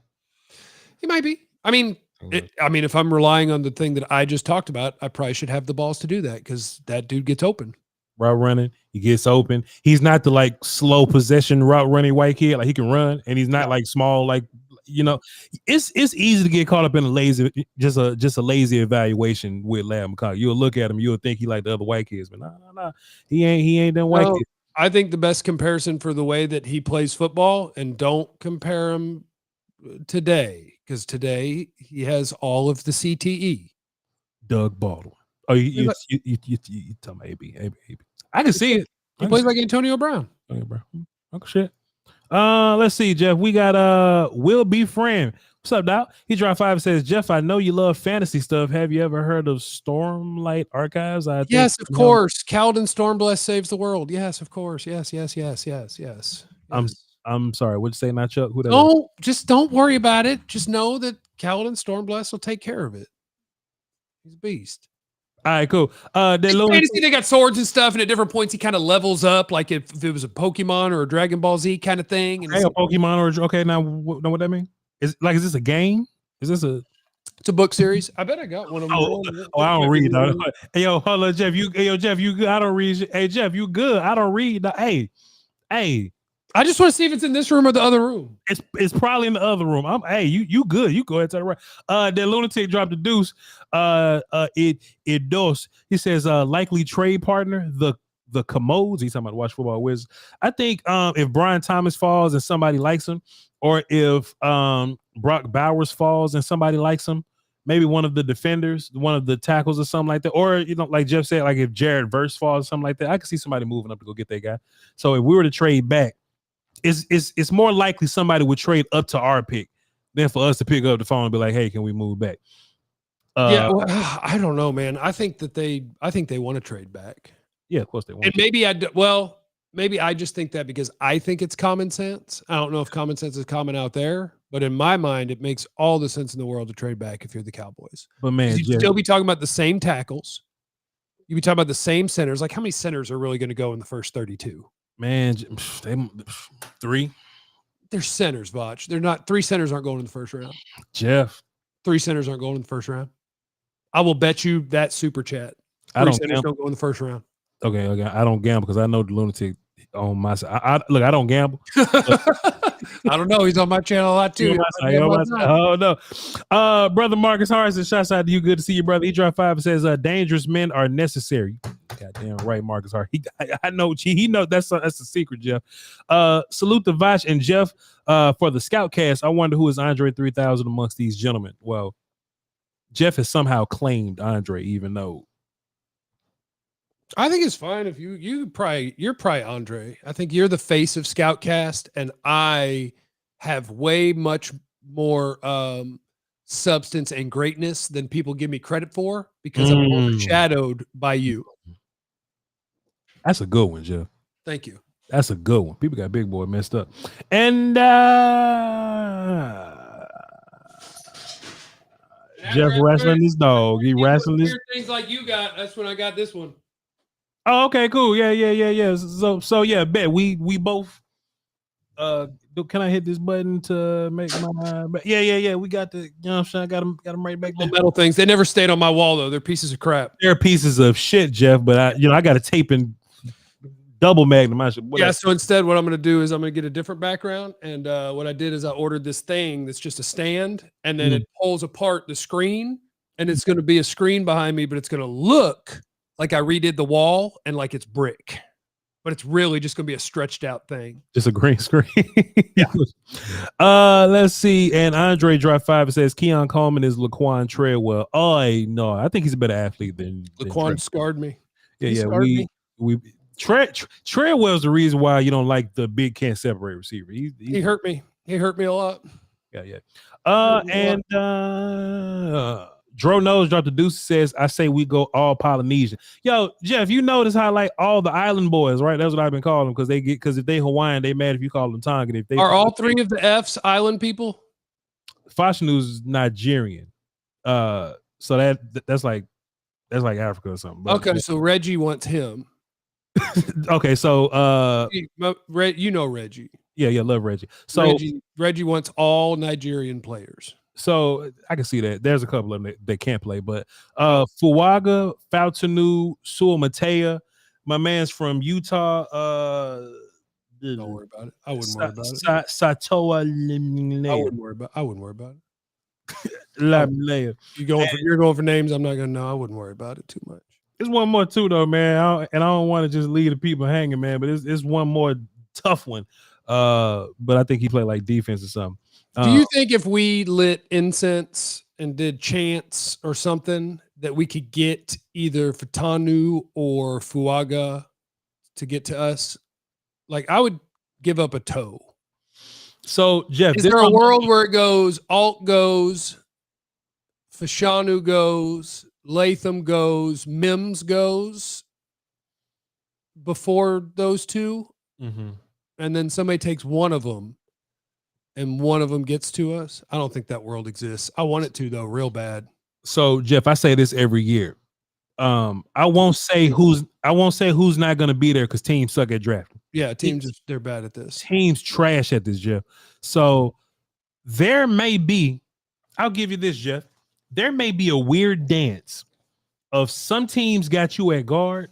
He might be. I mean, if I'm relying on the thing that I just talked about, I probably should have the balls to do that because that dude gets open. Route running, he gets open. He's not the like slow possession route running white kid. Like he can run, and he's not like small. Like you know, it's easy to get caught up in a lazy, just a lazy evaluation with Lad McConkey. You'll look at him, you'll think he like the other white kids, but nah, he ain't them white kids. I think the best comparison for the way that he plays football, and don't compare him today, because today he has all of the CTE. Doug Baldwin. Oh, you talking about AB. I can see it. He plays like Antonio Brown. Okay, bro. Okay, shit. Let's see, Jeff. We got Will Be Friend. What's up, Doc? He dropped 5 and says, Jeff, I know you love fantasy stuff. Have you ever heard of Stormlight Archives? Yes, of course. Kaladin Stormblessed saves the world. Yes, of course. Yes. I'm sorry. What'd you say, not Chuck? Who that No, just don't worry about it. Just know that Kaladin Stormblessed will take care of it. He's a beast. All right, cool. They got swords and stuff, and at different points he kind of levels up, like if it was a Pokemon or a Dragon Ball Z kind of thing. And a Pokemon or okay, now what that mean? Is this a game? Is this a? It's a book series. I bet I got one of them. I don't read. Hey, yo, hold on, Jeff. You good? I don't read. Hey, Jeff, you good? I don't read. Hey. I just want to see if it's in this room or the other room. It's probably in the other room. You good? You go ahead to the right. The lunatic dropped the deuce. It does. He says likely trade partner the Commodes. He's talking about Watch Football Wizards. I think if Brian Thomas falls and somebody likes him, or if Brock Bowers falls and somebody likes him, maybe one of the defenders, one of the tackles or something like that, or like Jeff said, like if Jared Verse falls or something like that, I could see somebody moving up to go get that guy. So if we were to trade back, it's more likely somebody would trade up to our pick than for us to pick up the phone and be like, hey, can we move back? I don't know, man. I think they want to trade back. Yeah, of course they want. And maybe I just think that because I think it's common sense. I don't know if common sense is common out there, but in my mind, it makes all the sense in the world to trade back if you're the Cowboys. But man, you'd still be talking about the same tackles. You'd be talking about the same centers. Like, how many centers are really going to go in the first 32? Man, 3. They're centers, Voch. They're not. 3 centers aren't going in the first round. Jeff. 3 centers aren't going in the first round. I will bet you that super chat. 3 centers don't go in the first round. Okay. I don't gamble because I know the lunatic on my side. I don't gamble. I don't know. He's on my channel a lot too. Oh no. Brother Marcus Harrison, shouts out to you. Good to see you, brother. He dropped 5 and says dangerous men are necessary. Goddamn right, Marcus Hart. I know he knows that's a secret, Jeff. Salute to Voch and Jeff for the Scoutcast. I wonder who is Andre 3000 amongst these gentlemen. Well, Jeff has somehow claimed Andre, even though I think it's fine if you're probably Andre. I think you're the face of Scoutcast, and I have way much more substance and greatness than people give me credit for because I'm overshadowed by you. That's a good one, Jeff. Thank you. That's a good one. People got Big Boy messed up. And Jeff wrestling his dog. He wrestling his things like you got. That's when I got this one. Oh, okay, cool. Yeah. So yeah, bet we both. Can I hit this button to make my? Yeah. We got the. You know what I'm saying? I got them right back there. Metal things. They never stayed on my wall though. They're pieces of crap. They're pieces of shit, Jeff. But I got a tape and double magnum. So instead, what I'm going to do is I'm going to get a different background. And what I did is I ordered this thing that's just a stand, and then it pulls apart the screen, and it's going to be a screen behind me, but it's going to look like I redid the wall and like it's brick, but it's really just going to be a stretched out thing. Just a green screen. Yeah. Let's see. And Andre dropped 5 and says Keon Coleman is Laquan Treadwell. Oh, no, I think he's a better athlete than Laquan scarred me. Treadwell's the reason why you don't like the big can't separate receiver. He hurt me. He hurt me a lot. Yeah. And Dro Nose dropped the deuce, says, I say we go all Polynesian. Yo, Jeff, you notice how like all the island boys, right? That's what I've been calling them because if they Hawaiian, they mad if you call them Tongan. If they are all 3 of the F's island people? Fashanu is Nigerian. So that's like Africa or something. But, okay, so Reggie wants him. Okay, so you know Reggie. Yeah, love Reggie. So Reggie wants all Nigerian players. So I can see that. There's a couple of them that can't play, but Fuaga, Fautanu, Sua Matea, my man's from Utah, Don't worry about it. I wouldn't worry about it. Satoa I wouldn't worry about it. You're going for names. I'm not gonna know. I wouldn't worry about it too much. There's one more too, though, man. I don't want to just leave the people hanging, man. But it's one more tough one. But I think he played like defense or something. Do you think if we lit incense and did chants or something that we could get either Fatanu or Fuaga to get to us? Like, I would give up a toe. So, Jeff, is there a world where it goes, Alt goes, Fashanu goes, Latham goes, Mims goes before those two? Mm-hmm. And then somebody takes one of them and one of them gets to us? I don't think that world exists. I want it to, though, real bad. So, Jeff, I say this every year. I won't say who's not going to be there because teams suck at drafting. Yeah, teams they're bad at this. Teams trash at this, Jeff. So there may be, I'll give you this, Jeff. There may be a weird dance of some teams got you at guard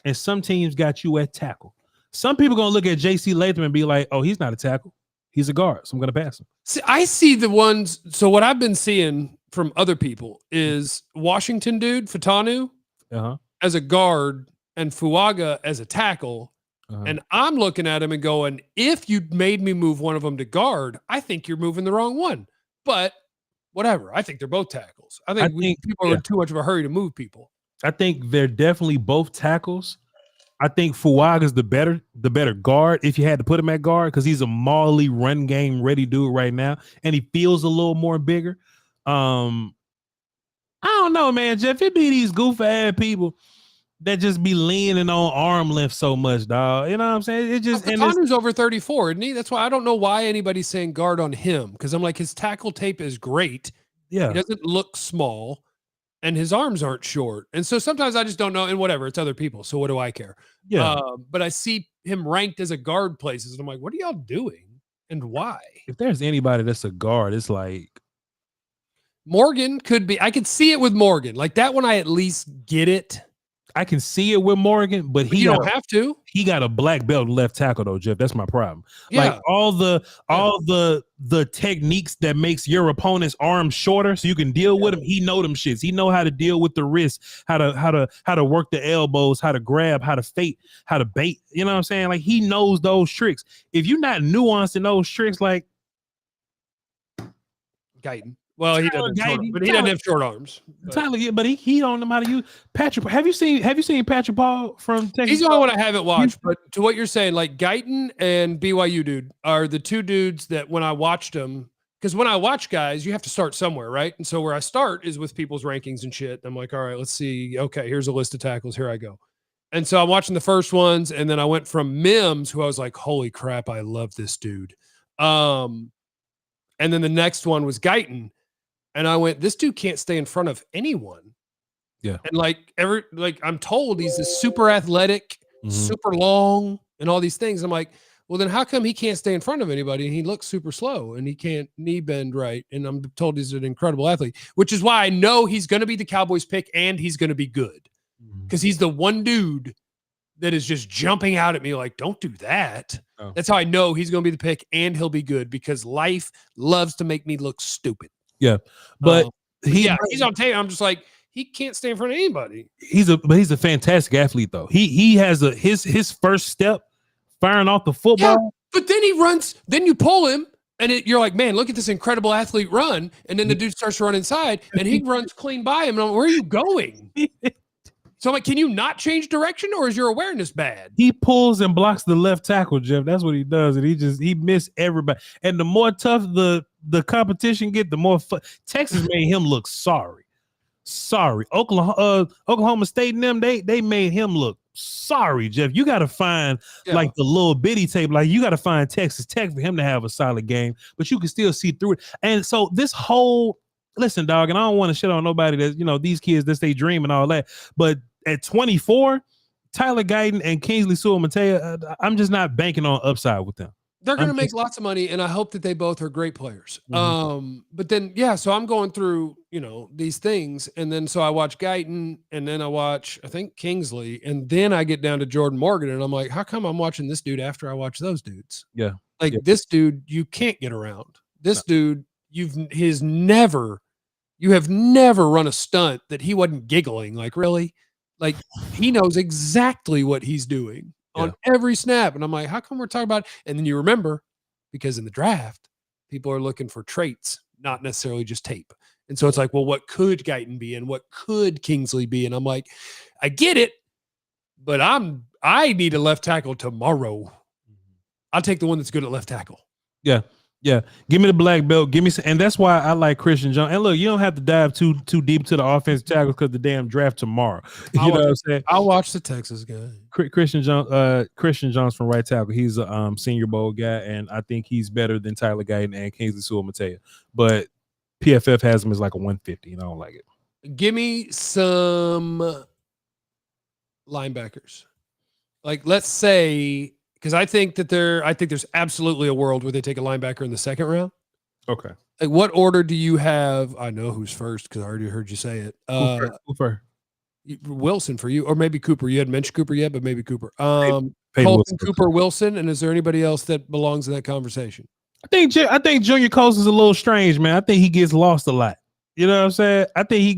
and some teams got you at tackle. Some people gonna look at JC Latham and be like, "Oh, he's not a tackle. He's a guard, so I'm gonna pass him." See, I see the ones. So what I've been seeing from other people is Washington dude Fatanu as a guard and Fuaga as a tackle. And I'm looking at him and going, if you made me move one of them to guard, I think you're moving the wrong one. But whatever. I think they're both tackles. I think people are in too much of a hurry to move people. I think they're definitely both tackles. I think Fuaga's the better guard if you had to put him at guard because he's a maully run game ready dude right now. And he feels a little more bigger. I don't know, man, Jeff. It be these goofy ass people that just be leaning on arm length so much, dog. You know what I'm saying? It just Connor's over 34, isn't he? That's why I don't know why anybody's saying guard on him. Because I'm like, his tackle tape is great. Yeah. He doesn't look small, and his arms aren't short. And so sometimes I just don't know. And whatever, it's other people. So what do I care? Yeah. But I see him ranked as a guard places, and I'm like, what are y'all doing? And why? If there's anybody that's a guard, it's like Morgan could be. I could see it with Morgan. Like that one, I at least get it. I can see it with Morgan, but you don't have to. He got a black belt left tackle though, Jeff. That's my problem. Yeah. Like all the techniques that makes your opponent's arm shorter so you can deal with him. He know them shits. He know how to deal with the wrist, how to work the elbows, how to grab, how to fake, how to bait. You know what I'm saying? Like he knows those tricks. If you're not nuanced in those tricks, like Guyton. Well, he doesn't have short arms. Tyler, but he don't know how to use Patrick. Have you seen Patrick Paul from Texas? He's the only one I haven't watched. But to what you're saying, like Guyton and BYU dude are the two dudes that when I watched them, because when I watch guys, you have to start somewhere, right? And so where I start is with people's rankings and shit. I'm like, all right, let's see. Okay, here's a list of tackles. Here I go. And so I'm watching the first ones, and then I went from Mims, who I was like, holy crap, I love this dude. And then the next one was Guyton. And I went, this dude can't stay in front of anyone. Yeah. And I'm told he's a super athletic, super long, and all these things. I'm like, well, then how come he can't stay in front of anybody? And he looks super slow and he can't knee bend right. And I'm told he's an incredible athlete, which is why I know he's going to be the Cowboys pick and he's going to be good. Because he's the one dude that is just jumping out at me like, don't do that. Oh. That's how I know he's going to be the pick and he'll be good because life loves to make me look stupid. Yeah, but he's on tape. I'm just like, he can't stay in front of anybody. He's a fantastic athlete though. He has his first step firing off the football. Yeah, but then he runs. Then you pull him, and you're like, man, look at this incredible athlete run. And then the dude starts to run inside, and he runs clean by him. And I'm like, where are you going? So I'm like, can you not change direction, or is your awareness bad? He pulls and blocks the left tackle, Jeff. That's what he does, and he missed everybody. And the more tough the competition get, the more fun. Texas made him look sorry. Oklahoma State and them, they made him look sorry, Jeff. You got to find like the little bitty tape. Like you got to find Texas Tech for him to have a solid game, but you can still see through it. And so this whole listen, dog, and I don't want to shit on nobody that these kids that they dream and all that, but at 24, Tyler Guyton and Kingsley Sewell-Mattea, I'm just not banking on upside with them. They're going to make lots of money, and I hope that they both are great players. But then, so I'm going through, these things, and then so I watch Guyton, and then I watch, I think, Kingsley, and then I get down to Jordan Morgan, and I'm like, how come I'm watching this dude after I watch those dudes? Yeah. Like this dude, you can't get around. This dude, you have never run a stunt that he wasn't giggling. Like, really? Like, he knows exactly what he's doing on every snap. And I'm like, how come we're talking about it? And then you remember, because in the draft, people are looking for traits, not necessarily just tape. And so it's like, well, what could Guyton be and what could Kingsley be? And I'm like, I get it, but I need a left tackle tomorrow. I'll take the one that's good at left tackle. Yeah. Yeah. Give me the black belt. Give me some, and that's why I like Christian Jones. And look, you don't have to dive too deep to the offensive tackle because the damn draft tomorrow. You know what I'm saying? I'll watch the Texas guy. Christian Jones from right tackle. He's a Senior Bowl guy, and I think he's better than Tyler Guyton and Kingsley Sewell-Mattea. But PFF has him as like a 150, and I don't like it. Give me some linebackers. Like, let's say, because I think there's absolutely a world where they take a linebacker in the second round. Okay. Like, what order do you have? I know who's first because I already heard you say it. Cooper. Wilson for you, or maybe Cooper. You hadn't mentioned Cooper yet, but maybe Cooper. Peyton Colton, Cooper, Wilson, and is there anybody else that belongs in that conversation? I think Junior Colson's a little strange, man. I think he gets lost a lot. You know what I'm saying? I think he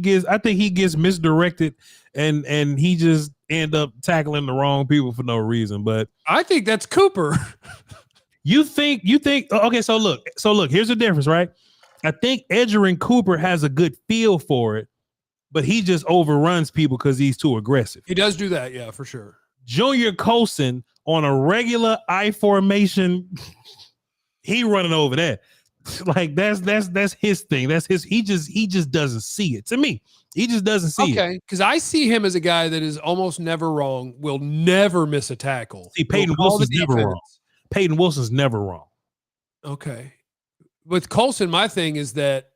gets misdirected, and he just end up tackling the wrong people for no reason. But I think that's Cooper. You think okay, so look, here's the difference, right? I think Edgerrin Cooper has a good feel for it, but he just overruns people because he's too aggressive. He does do that, yeah, for sure. Junior Colson on a regular I formation, he running over that. Like that's his thing. That's his. He just doesn't see it. To me, he just doesn't see it. Okay, because I see him as a guy that is almost never wrong. Will never miss a tackle. See, Peyton Wilson's never wrong. Peyton Wilson's never wrong. Okay, with Colson, my thing is that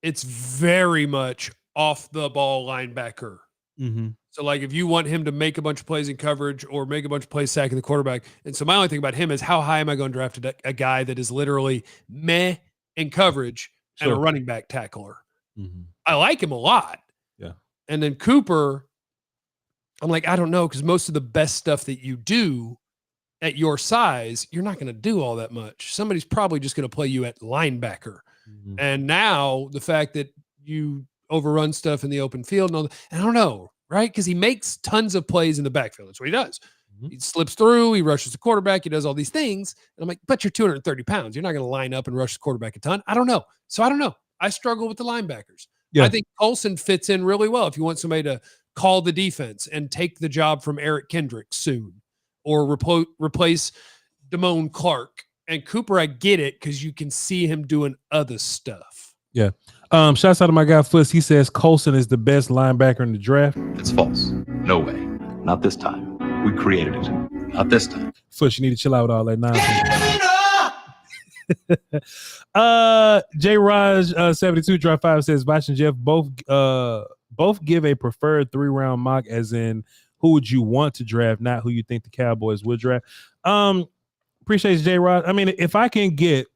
it's very much off the ball linebacker. Mm-hmm. So, like, if you want him to make a bunch of plays in coverage or make a bunch of plays sacking the quarterback. And so my only thing about him is how high am I going to draft a guy that is literally meh in coverage and a running back tackler? Mm-hmm. I like him a lot. Yeah. And then Cooper, I'm like, I don't know, because most of the best stuff that you do at your size, you're not going to do all that much. Somebody's probably just going to play you at linebacker. Mm-hmm. And now the fact that you overrun stuff in the open field and all that, and I don't know. Right? Because he makes tons of plays in the backfield. That's what he does. Mm-hmm. He slips through, he rushes the quarterback, he does all these things. And I'm like, but you're 230 pounds. You're not going to line up and rush the quarterback a ton. I don't know. So I don't know. I struggle with the linebackers. Yeah. I think Colson fits in really well if you want somebody to call the defense and take the job from Eric Kendricks soon or replace Damone Clark. And Cooper, I get it because you can see him doing other stuff. Yeah. Shouts out to my guy Fuss. He says Colson is the best linebacker in the draft. It's false. No way. Not this time. We created it. Not this time. Fuss, you need to chill out with all that nonsense. J Raj 72 Drive 5 says Voch and Jeff both give a preferred 3-round mock, as in who would you want to draft, not who you think the Cowboys would draft. Appreciate J Raj. I mean, if I can get,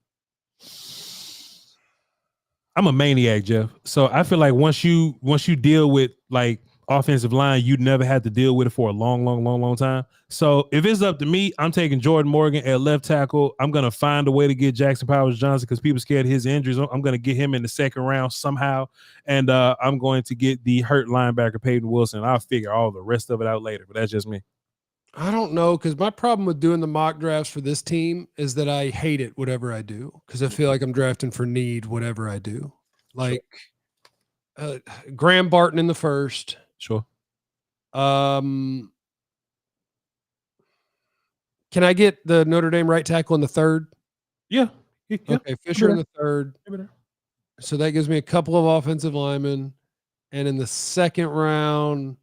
I'm a maniac, Jeff. So I feel like once you deal with like offensive line, you never had to deal with it for a long time. So if it's up to me, I'm taking Jordan Morgan at left tackle. I'm gonna find a way to get Jackson Powers Johnson because people scared of his injuries. I'm gonna get him in the second round somehow, and I'm going to get the hurt linebacker Peyton Wilson. I'll figure all the rest of it out later. But that's just me. I don't know, because my problem with doing the mock drafts for this team is that I hate it, whatever I do, because I feel like I'm drafting for need, whatever I do. Like Graham Barton in the first. Sure. Can I get the Notre Dame right tackle in the third? Yeah. Okay, Fisher in the third. So that gives me a couple of offensive linemen. And in the second round,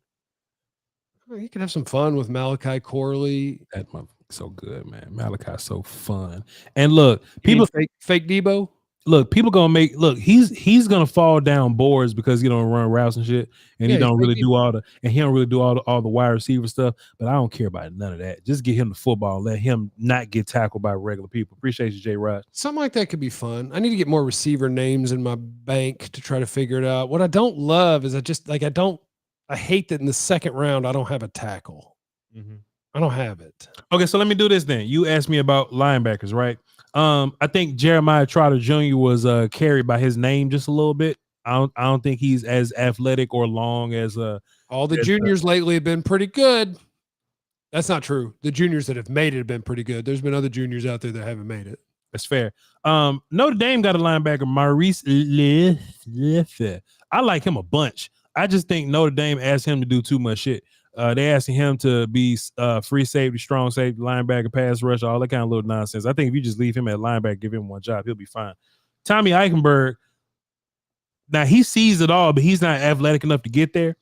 you can have some fun with Malachi Corley. That motherfucker's so good, man. Malachi's so fun. And look, people fake Debo. look, people gonna he's gonna fall down boards because he don't run routes and shit, and he don't really do all the wide receiver stuff. But I don't care about none of that. Just get him the football, let him not get tackled by regular people. Appreciate you, J. Rod. Something like that could be fun. I need to get more receiver names in my bank to try to figure it out. What I don't love is I hate that in the second round I don't have a tackle. Mm-hmm. I don't have it. Okay, so let me do this then. You asked me about linebackers, right? I think Jeremiah Trotter Jr. was carried by his name just a little bit. I don't think he's as athletic or long as all the juniors lately have been pretty good. That's not true. The juniors that have made it have been pretty good. There's been other juniors out there that haven't made it. That's fair. Notre Dame got a linebacker, Maurice Leffe. I like him a bunch. I just think Notre Dame asked him to do too much shit. They asking him to be free safety, strong safety, linebacker, pass rush, all that kind of little nonsense. I think if you just leave him at linebacker, give him one job, he'll be fine. Tommy Eichenberg, now he sees it all, but he's not athletic enough to get there.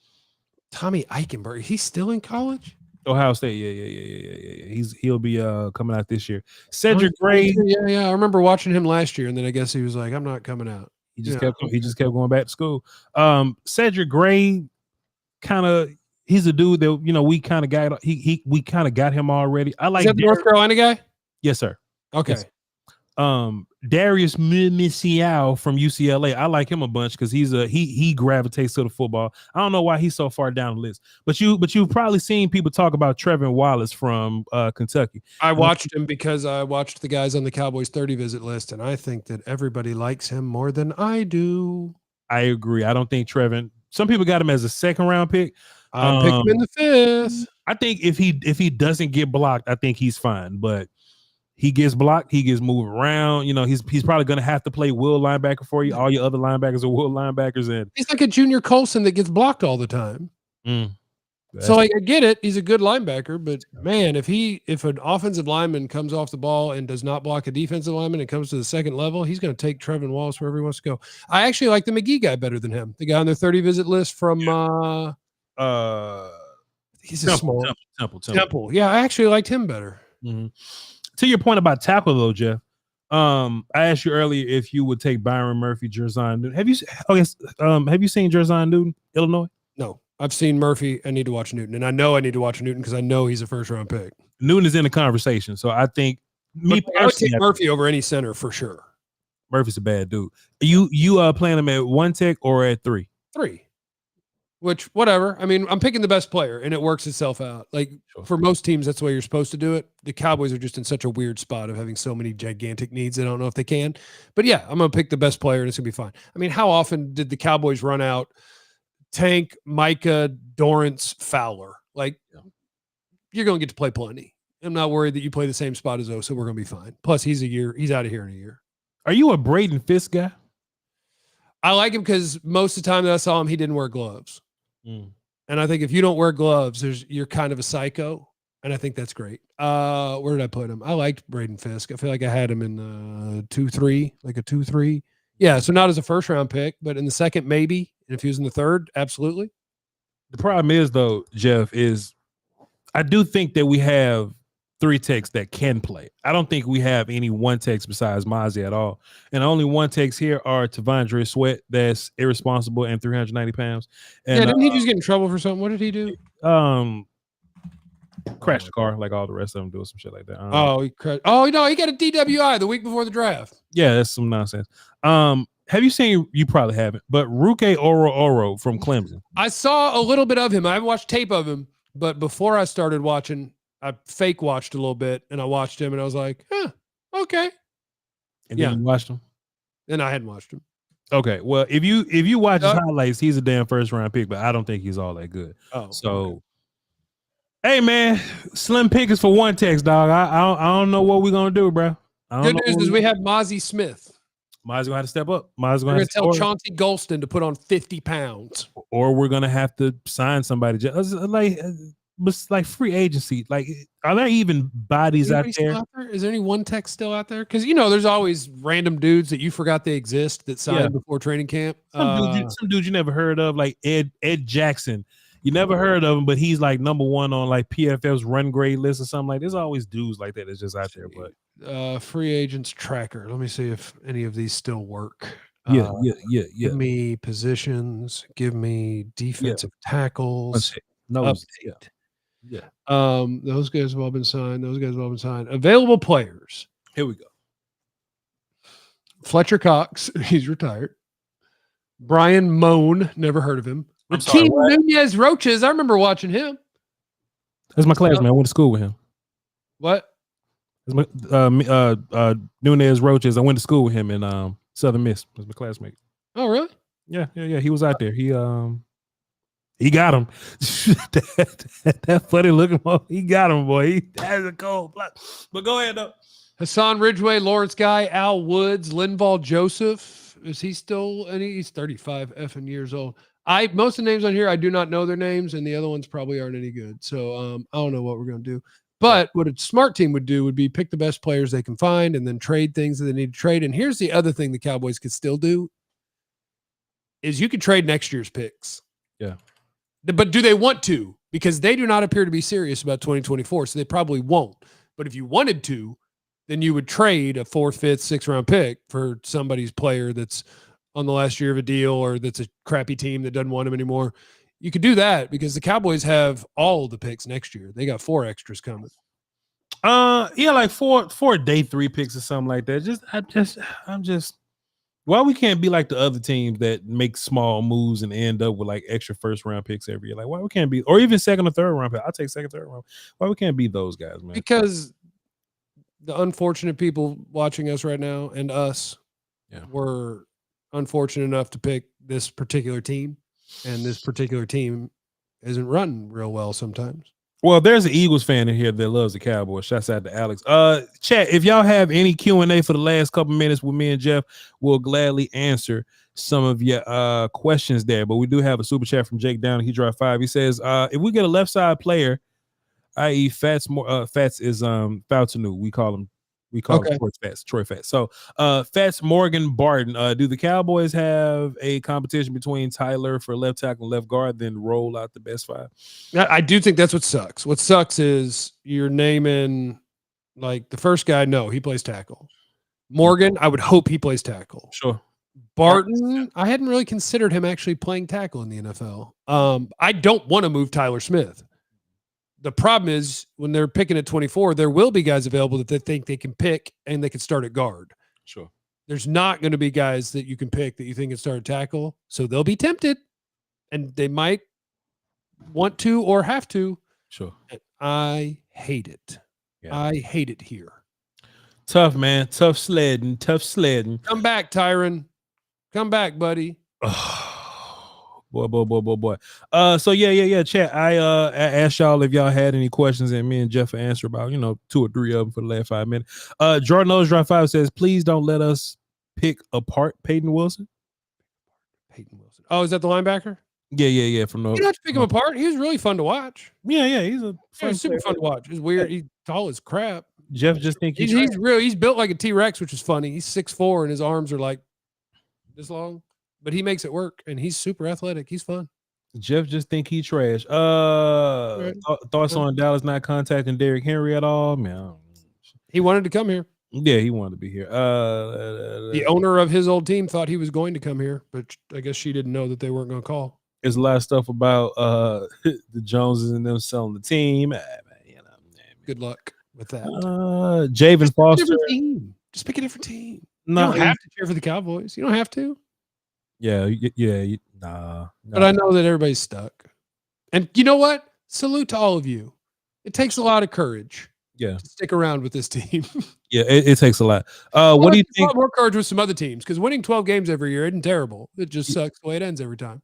Tommy Eichenberg, he's still in college? Ohio State, yeah. He'll be coming out this year. Cedric Gray, yeah. I remember watching him last year, and then I guess he was like, "I'm not coming out." He just kept going back to school. Cedric Gray, kind of. He's a dude that we kind of got. We kind of got him already. I like. Is that the North Carolina guy? Yes, sir. Okay. Yes. Darius Misiao from UCLA. I like him a bunch because he gravitates to the football. I don't know why he's so far down the list, but you've probably seen people talk about Trevin Wallace from Kentucky. I watched him because I watched the guys on the Cowboys 30 visit list, and I think that everybody likes him more than I do. I agree. I don't think Trevin. Some people got him as a second round pick. I picked him in the 5th. I think if he doesn't get blocked, I think he's fine. But he gets blocked, he gets moved around. He's probably going to have to play will linebacker for you. All your other linebackers are will linebackers, and he's like a Junior Colson that gets blocked all the time. So I get it. He's a good linebacker, but man, if an offensive lineman comes off the ball and does not block a defensive lineman and comes to the second level, he's going to take Trevin Wallace wherever he wants to go. I actually like the McGee guy better than him. The guy on their 30 visit list from he's a Temple. Yeah, I actually liked him better. Mm-hmm. To your point about tackle though, Jeff, I asked you earlier if you would take Byron Murphy, Jerzon Newton. Have you seen Jerzon Newton, Illinois? No, I've seen Murphy. I need to watch Newton, and I know I need to watch Newton because I know he's a first round pick. Newton is in the conversation, so I think I would take Murphy over any center for sure. Murphy's a bad dude. You playing him at 1 tech or at 3? 3. Which, whatever. I mean, I'm picking the best player, and it works itself out. Like, for most teams, that's the way you're supposed to do it. The Cowboys are just in such a weird spot of having so many gigantic needs. I don't know if they can. But, yeah, I'm going to pick the best player, and it's going to be fine. I mean, how often did the Cowboys run out Tank, Micah, Dorrance, Fowler? Like, you're going to get to play plenty. I'm not worried that you play the same spot as Osa. We're going to be fine. Plus, he's out of here in a year. Are you a Braden Fisk guy? I like him because most of the time that I saw him, he didn't wear gloves. And I think if you don't wear gloves, you're kind of a psycho. And I think that's great. Where did I put him? I liked Braden Fisk. I feel like I had him in 2-3, like a 2-3. Yeah, so not as a first round pick, but in the second, maybe. And if he was in the third, absolutely. The problem is, though, Jeff, is I do think that we have 3 techs that can play. I don't think we have any 1 techs besides Mozzie at all. And only 1 techs here are Tavondre Sweat, that's irresponsible and 390 pounds. And, didn't he just get in trouble for something? What did he do? Crashed the car like all the rest of them, doing some shit like that. He crashed. Oh, no, he got a DWI the week before the draft. Yeah, that's some nonsense. Have you seen, you probably haven't, but Ruke Oro from Clemson? I saw a little bit of him. I haven't watched tape of him, but before I started watching, I fake watched a little bit, and I watched him, and I was like, okay. And then you watched him? And I hadn't watched him. Okay, well, if you watch his highlights, he's a damn first round pick, but I don't think he's all that good. Hey man, slim pickings for 1 techs, dog. I don't know what we're gonna do, bro. Good news is we have Mozzie Smith. Mozzie's gonna have to step up. We're gonna tell Chauncey Golston to put on 50 pounds, or we're gonna have to sign somebody. Like free agency. Like, are there even bodies out there? Is there any 1 tech still out there? Because there's always random dudes that you forgot they exist that signed before training camp. Some dudes you never heard of, like Ed Jackson. You never heard of him, but he's like number 1 on like PFF's run grade list or something like. There's always dudes like that that's just out there. But free agents tracker. Let me see if any of these still work. yeah. Give me positions. Give me defensive tackles. No, Update. Yeah. Those guys have all been signed. Available players. Here we go. Fletcher Cox, he's retired. Brian Moan, never heard of him. I'm sorry, Rakeem what? Nunez Roaches, I remember watching him. That's my classmate. I went to school with him. What? That's my Nunez Roaches. I went to school with him in Southern Miss. That's my classmate. Oh, really? Yeah. He was out there. He got him. that funny looking boy. He got him, boy. That's a cold block. But go ahead though. Hassan Ridgway, Lawrence Guy, Al Woods, Linval Joseph. Is he still? And he's 35 effing years old. Most of the names on here, I do not know their names, and the other ones probably aren't any good. So I don't know what we're going to do. But what a smart team would do would be pick the best players they can find and then trade things that they need to trade. And here's the other thing the Cowboys could still do is you could trade next year's picks. Yeah. But do they want to? Because they do not appear to be serious about 2024, so they probably won't. But if you wanted to, then you would trade a 4th, 5th, 6th round pick for somebody's player that's on the last year of a deal or that's a crappy team that doesn't want him anymore. You could do that because the Cowboys have all the picks next year. They got 4 extras coming. Yeah, like four day 3 picks or something like that. I'm just why we can't be like the other teams that make small moves and end up with like extra 1st round picks every year. Like why we can't be, or even 2nd or 3rd round pick. I'll take 2nd, 3rd round. Why we can't be those guys, man? Because the unfortunate people watching us right now and us were unfortunate enough to pick this particular team, and this particular team isn't run real well sometimes. Well, there's an Eagles fan in here that loves the Cowboys. Shouts out to Alex. Chat, if y'all have any Q&A for the last couple minutes with me and Jeff, we'll gladly answer some of your questions there. But we do have a super chat from Jake Down. He dropped 5. He says, if we get a left side player, i.e. Fats is Faltanu. We call him Troy Fats. So Fats Morgan Barton. Do the Cowboys have a competition between Tyler for left tackle and left guard, then roll out the best 5? I do think that's what sucks. What sucks is you're naming like the first guy. No, he plays tackle. Morgan, I would hope he plays tackle. Sure. Barton, I hadn't really considered him actually playing tackle in the NFL. I don't want to move Tyler Smith. The problem is when they're picking at 24, there will be guys available that they think they can pick and they can start at guard. Sure. There's not going to be guys that you can pick that you think can start at tackle. So they'll be tempted and they might want to or have to. Sure. And I hate it. Yeah. I hate it here. Tough, man. Tough sledding. Come back, Tyron. Come back, buddy. Boy. So yeah. Chat. I asked y'all if y'all had any questions, and me and Jeff will answer about 2 or 3 of them for the last 5 minutes. Jordan Nose Drive 5 says, please don't let us pick apart Peyton Wilson. Oh, is that the linebacker? Yeah. From you don't have to pick him apart. He was really fun to watch. Yeah. He's super fun to watch. It's weird. He's tall as crap. Jeff just think he's real. He's built like a T-Rex, which is funny. He's 6'4" and his arms are like this long. But he makes it work, and he's super athletic. He's fun. Jeff just think he trash. Thoughts on Dallas not contacting Derrick Henry at all? Man, he wanted to come here. Yeah, he wanted to be here. The owner of his old team thought he was going to come here, but I guess she didn't know that they weren't going to call. There's a lot of stuff about the Joneses and them selling the team. Good luck with that. Javen Foster. Just pick a different team. No, you don't have to cheer for the Cowboys. You don't have to. Yeah, nah. But I know that everybody's stuck. And you know what? Salute to all of you. It takes a lot of courage. Yeah, to stick around with this team. Yeah, it takes a lot. What do you think? A lot more courage with some other teams because winning 12 games every year isn't terrible. It just sucks the way it ends every time.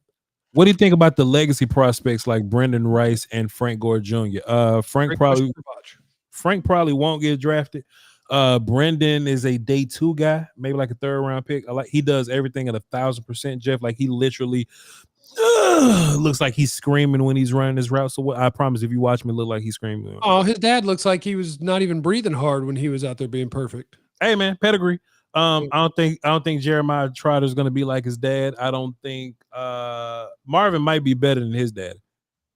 What do you think about the legacy prospects like Brendan Rice and Frank Gore Jr.? Frank probably won't get drafted. Brendan is a day 2 guy, maybe like a 3rd round pick. He does everything at 1,000%, Jeff. Like he literally looks like he's screaming when he's running his route. So I promise, if you watch me, look like he's screaming. Oh, his dad looks like he was not even breathing hard when he was out there being perfect. Hey man, pedigree. I don't think Jeremiah Trotter's going to be like his dad. I don't think Marvin might be better than his dad.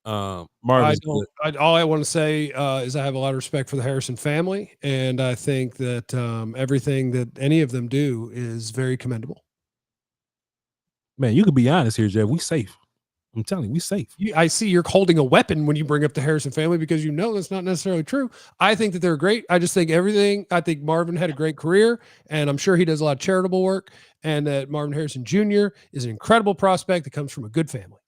Marvin's all I want to say is I have a lot of respect for the Harrison family, and I think that everything that any of them do is very commendable. Man, you could be honest here, Jeff. We safe. I'm telling you, we safe. I see you're holding a weapon when you bring up the Harrison family because you know that's not necessarily true. I think that they're great. I just think I think Marvin had a great career, and I'm sure he does a lot of charitable work, and that Marvin Harrison Jr. is an incredible prospect that comes from a good family.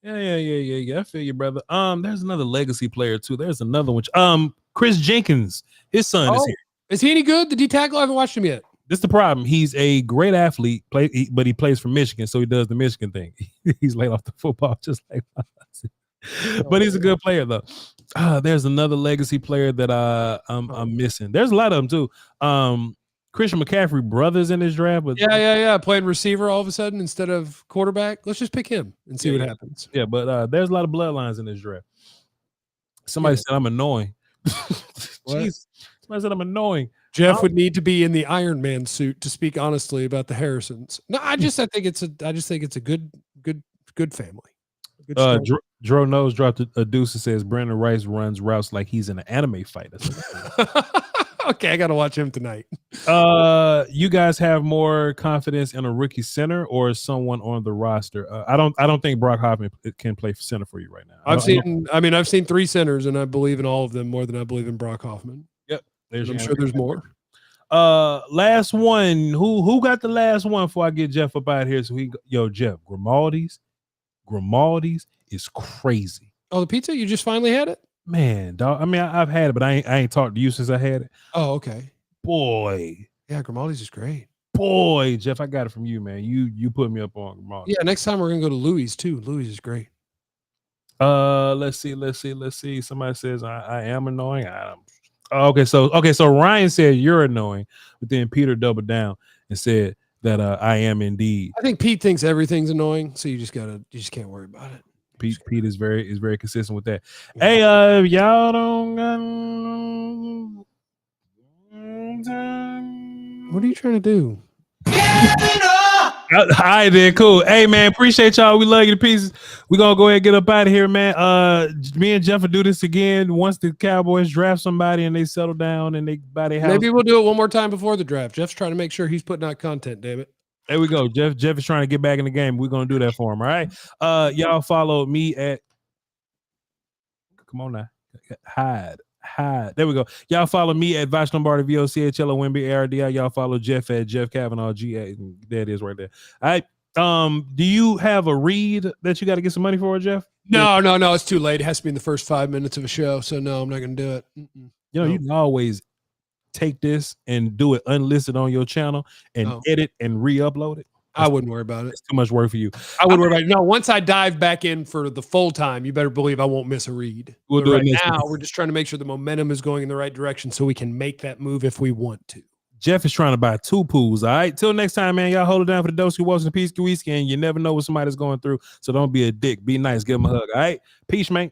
Yeah. I feel you, brother. There's another legacy player too. There's another one. Chris Jenkins, his son is here. Is he any good? The D tackle? I haven't watched him yet. This is the problem. He's a great athlete, but he plays for Michigan, so he does the Michigan thing. He's laid off the football just like but he's a good player though. There's another legacy player that I'm missing. There's a lot of them too. Christian McCaffrey brothers in this draft, but playing receiver all of a sudden instead of quarterback. Let's just pick him and see what happens. Yeah, but there's a lot of bloodlines in this draft. Somebody said I'm annoying. Jeez, somebody said I'm annoying. Jeff would need to be in the Iron Man suit to speak honestly about the Harrisons. No, I just think it's a good family. Dro Nose dropped a deuce and says Brandon Rice runs routes like he's in an anime fight. Okay, I got to watch him tonight. You guys have more confidence in a rookie center or someone on the roster? I don't think Brock Hoffman can play for center for you right now. I've seen 3 centers, and I believe in all of them more than I believe in Brock Hoffman. Yep, I'm sure there's more. Last one. Who got the last one before I get Jeff up out here? So Jeff, Grimaldi's is crazy. Oh, the pizza? You just finally had it? Man, dog. I mean, I've had it, but I ain't talked to you since I had it. Oh, okay. Boy. Yeah, Grimaldi's is great. Boy, Jeff, I got it from you, man. You put me up on Grimaldi. Yeah, next time we're gonna go to Louis too. Louis is great. Let's see. Somebody says I am annoying. Okay, so Ryan said you're annoying, but then Peter doubled down and said that I am indeed. I think Pete thinks everything's annoying, so you just can't worry about it. Pete is very consistent with that. Hey, y'all don't. What are you trying to do? All right, then, cool. Hey, man, appreciate y'all. We love you to pieces. We're gonna go ahead and get up out of here, man. Me and Jeff will do this again once the Cowboys draft somebody and they settle down and they buy their house. Maybe we'll do it one more time before the draft. Jeff's trying to make sure he's putting out content. Damn it. There we go. Jeff is trying to get back in the game. We're gonna do that for him. All right. Y'all follow me at. Come on now. Hide. There we go. Y'all follow me at Voch Lombardi, VOCHLOMBARDI. Y'all follow Jeff at Jeff Cavanaugh, GA. There it is right there. All right. Do you have a read that you got to get some money for, Jeff? No. It's too late. It has to be in the first 5 minutes of a show. So no, I'm not gonna do it. You can always take this and do it unlisted on your channel and edit and re-upload it. I wouldn't worry about it. It's too much work for you. I wouldn't worry about it. No, once I dive back in for the full time, you better believe I won't miss a read. We'll do it now. We're just trying to make sure the momentum is going in the right direction so we can make that move if we want to. Jeff is trying to buy 2 pools. All right. Till next time, man. Y'all hold it down for the dose who walks in peace, and you never know what somebody's going through. So don't be a dick. Be nice. Give them a hug. All right. Peace, man.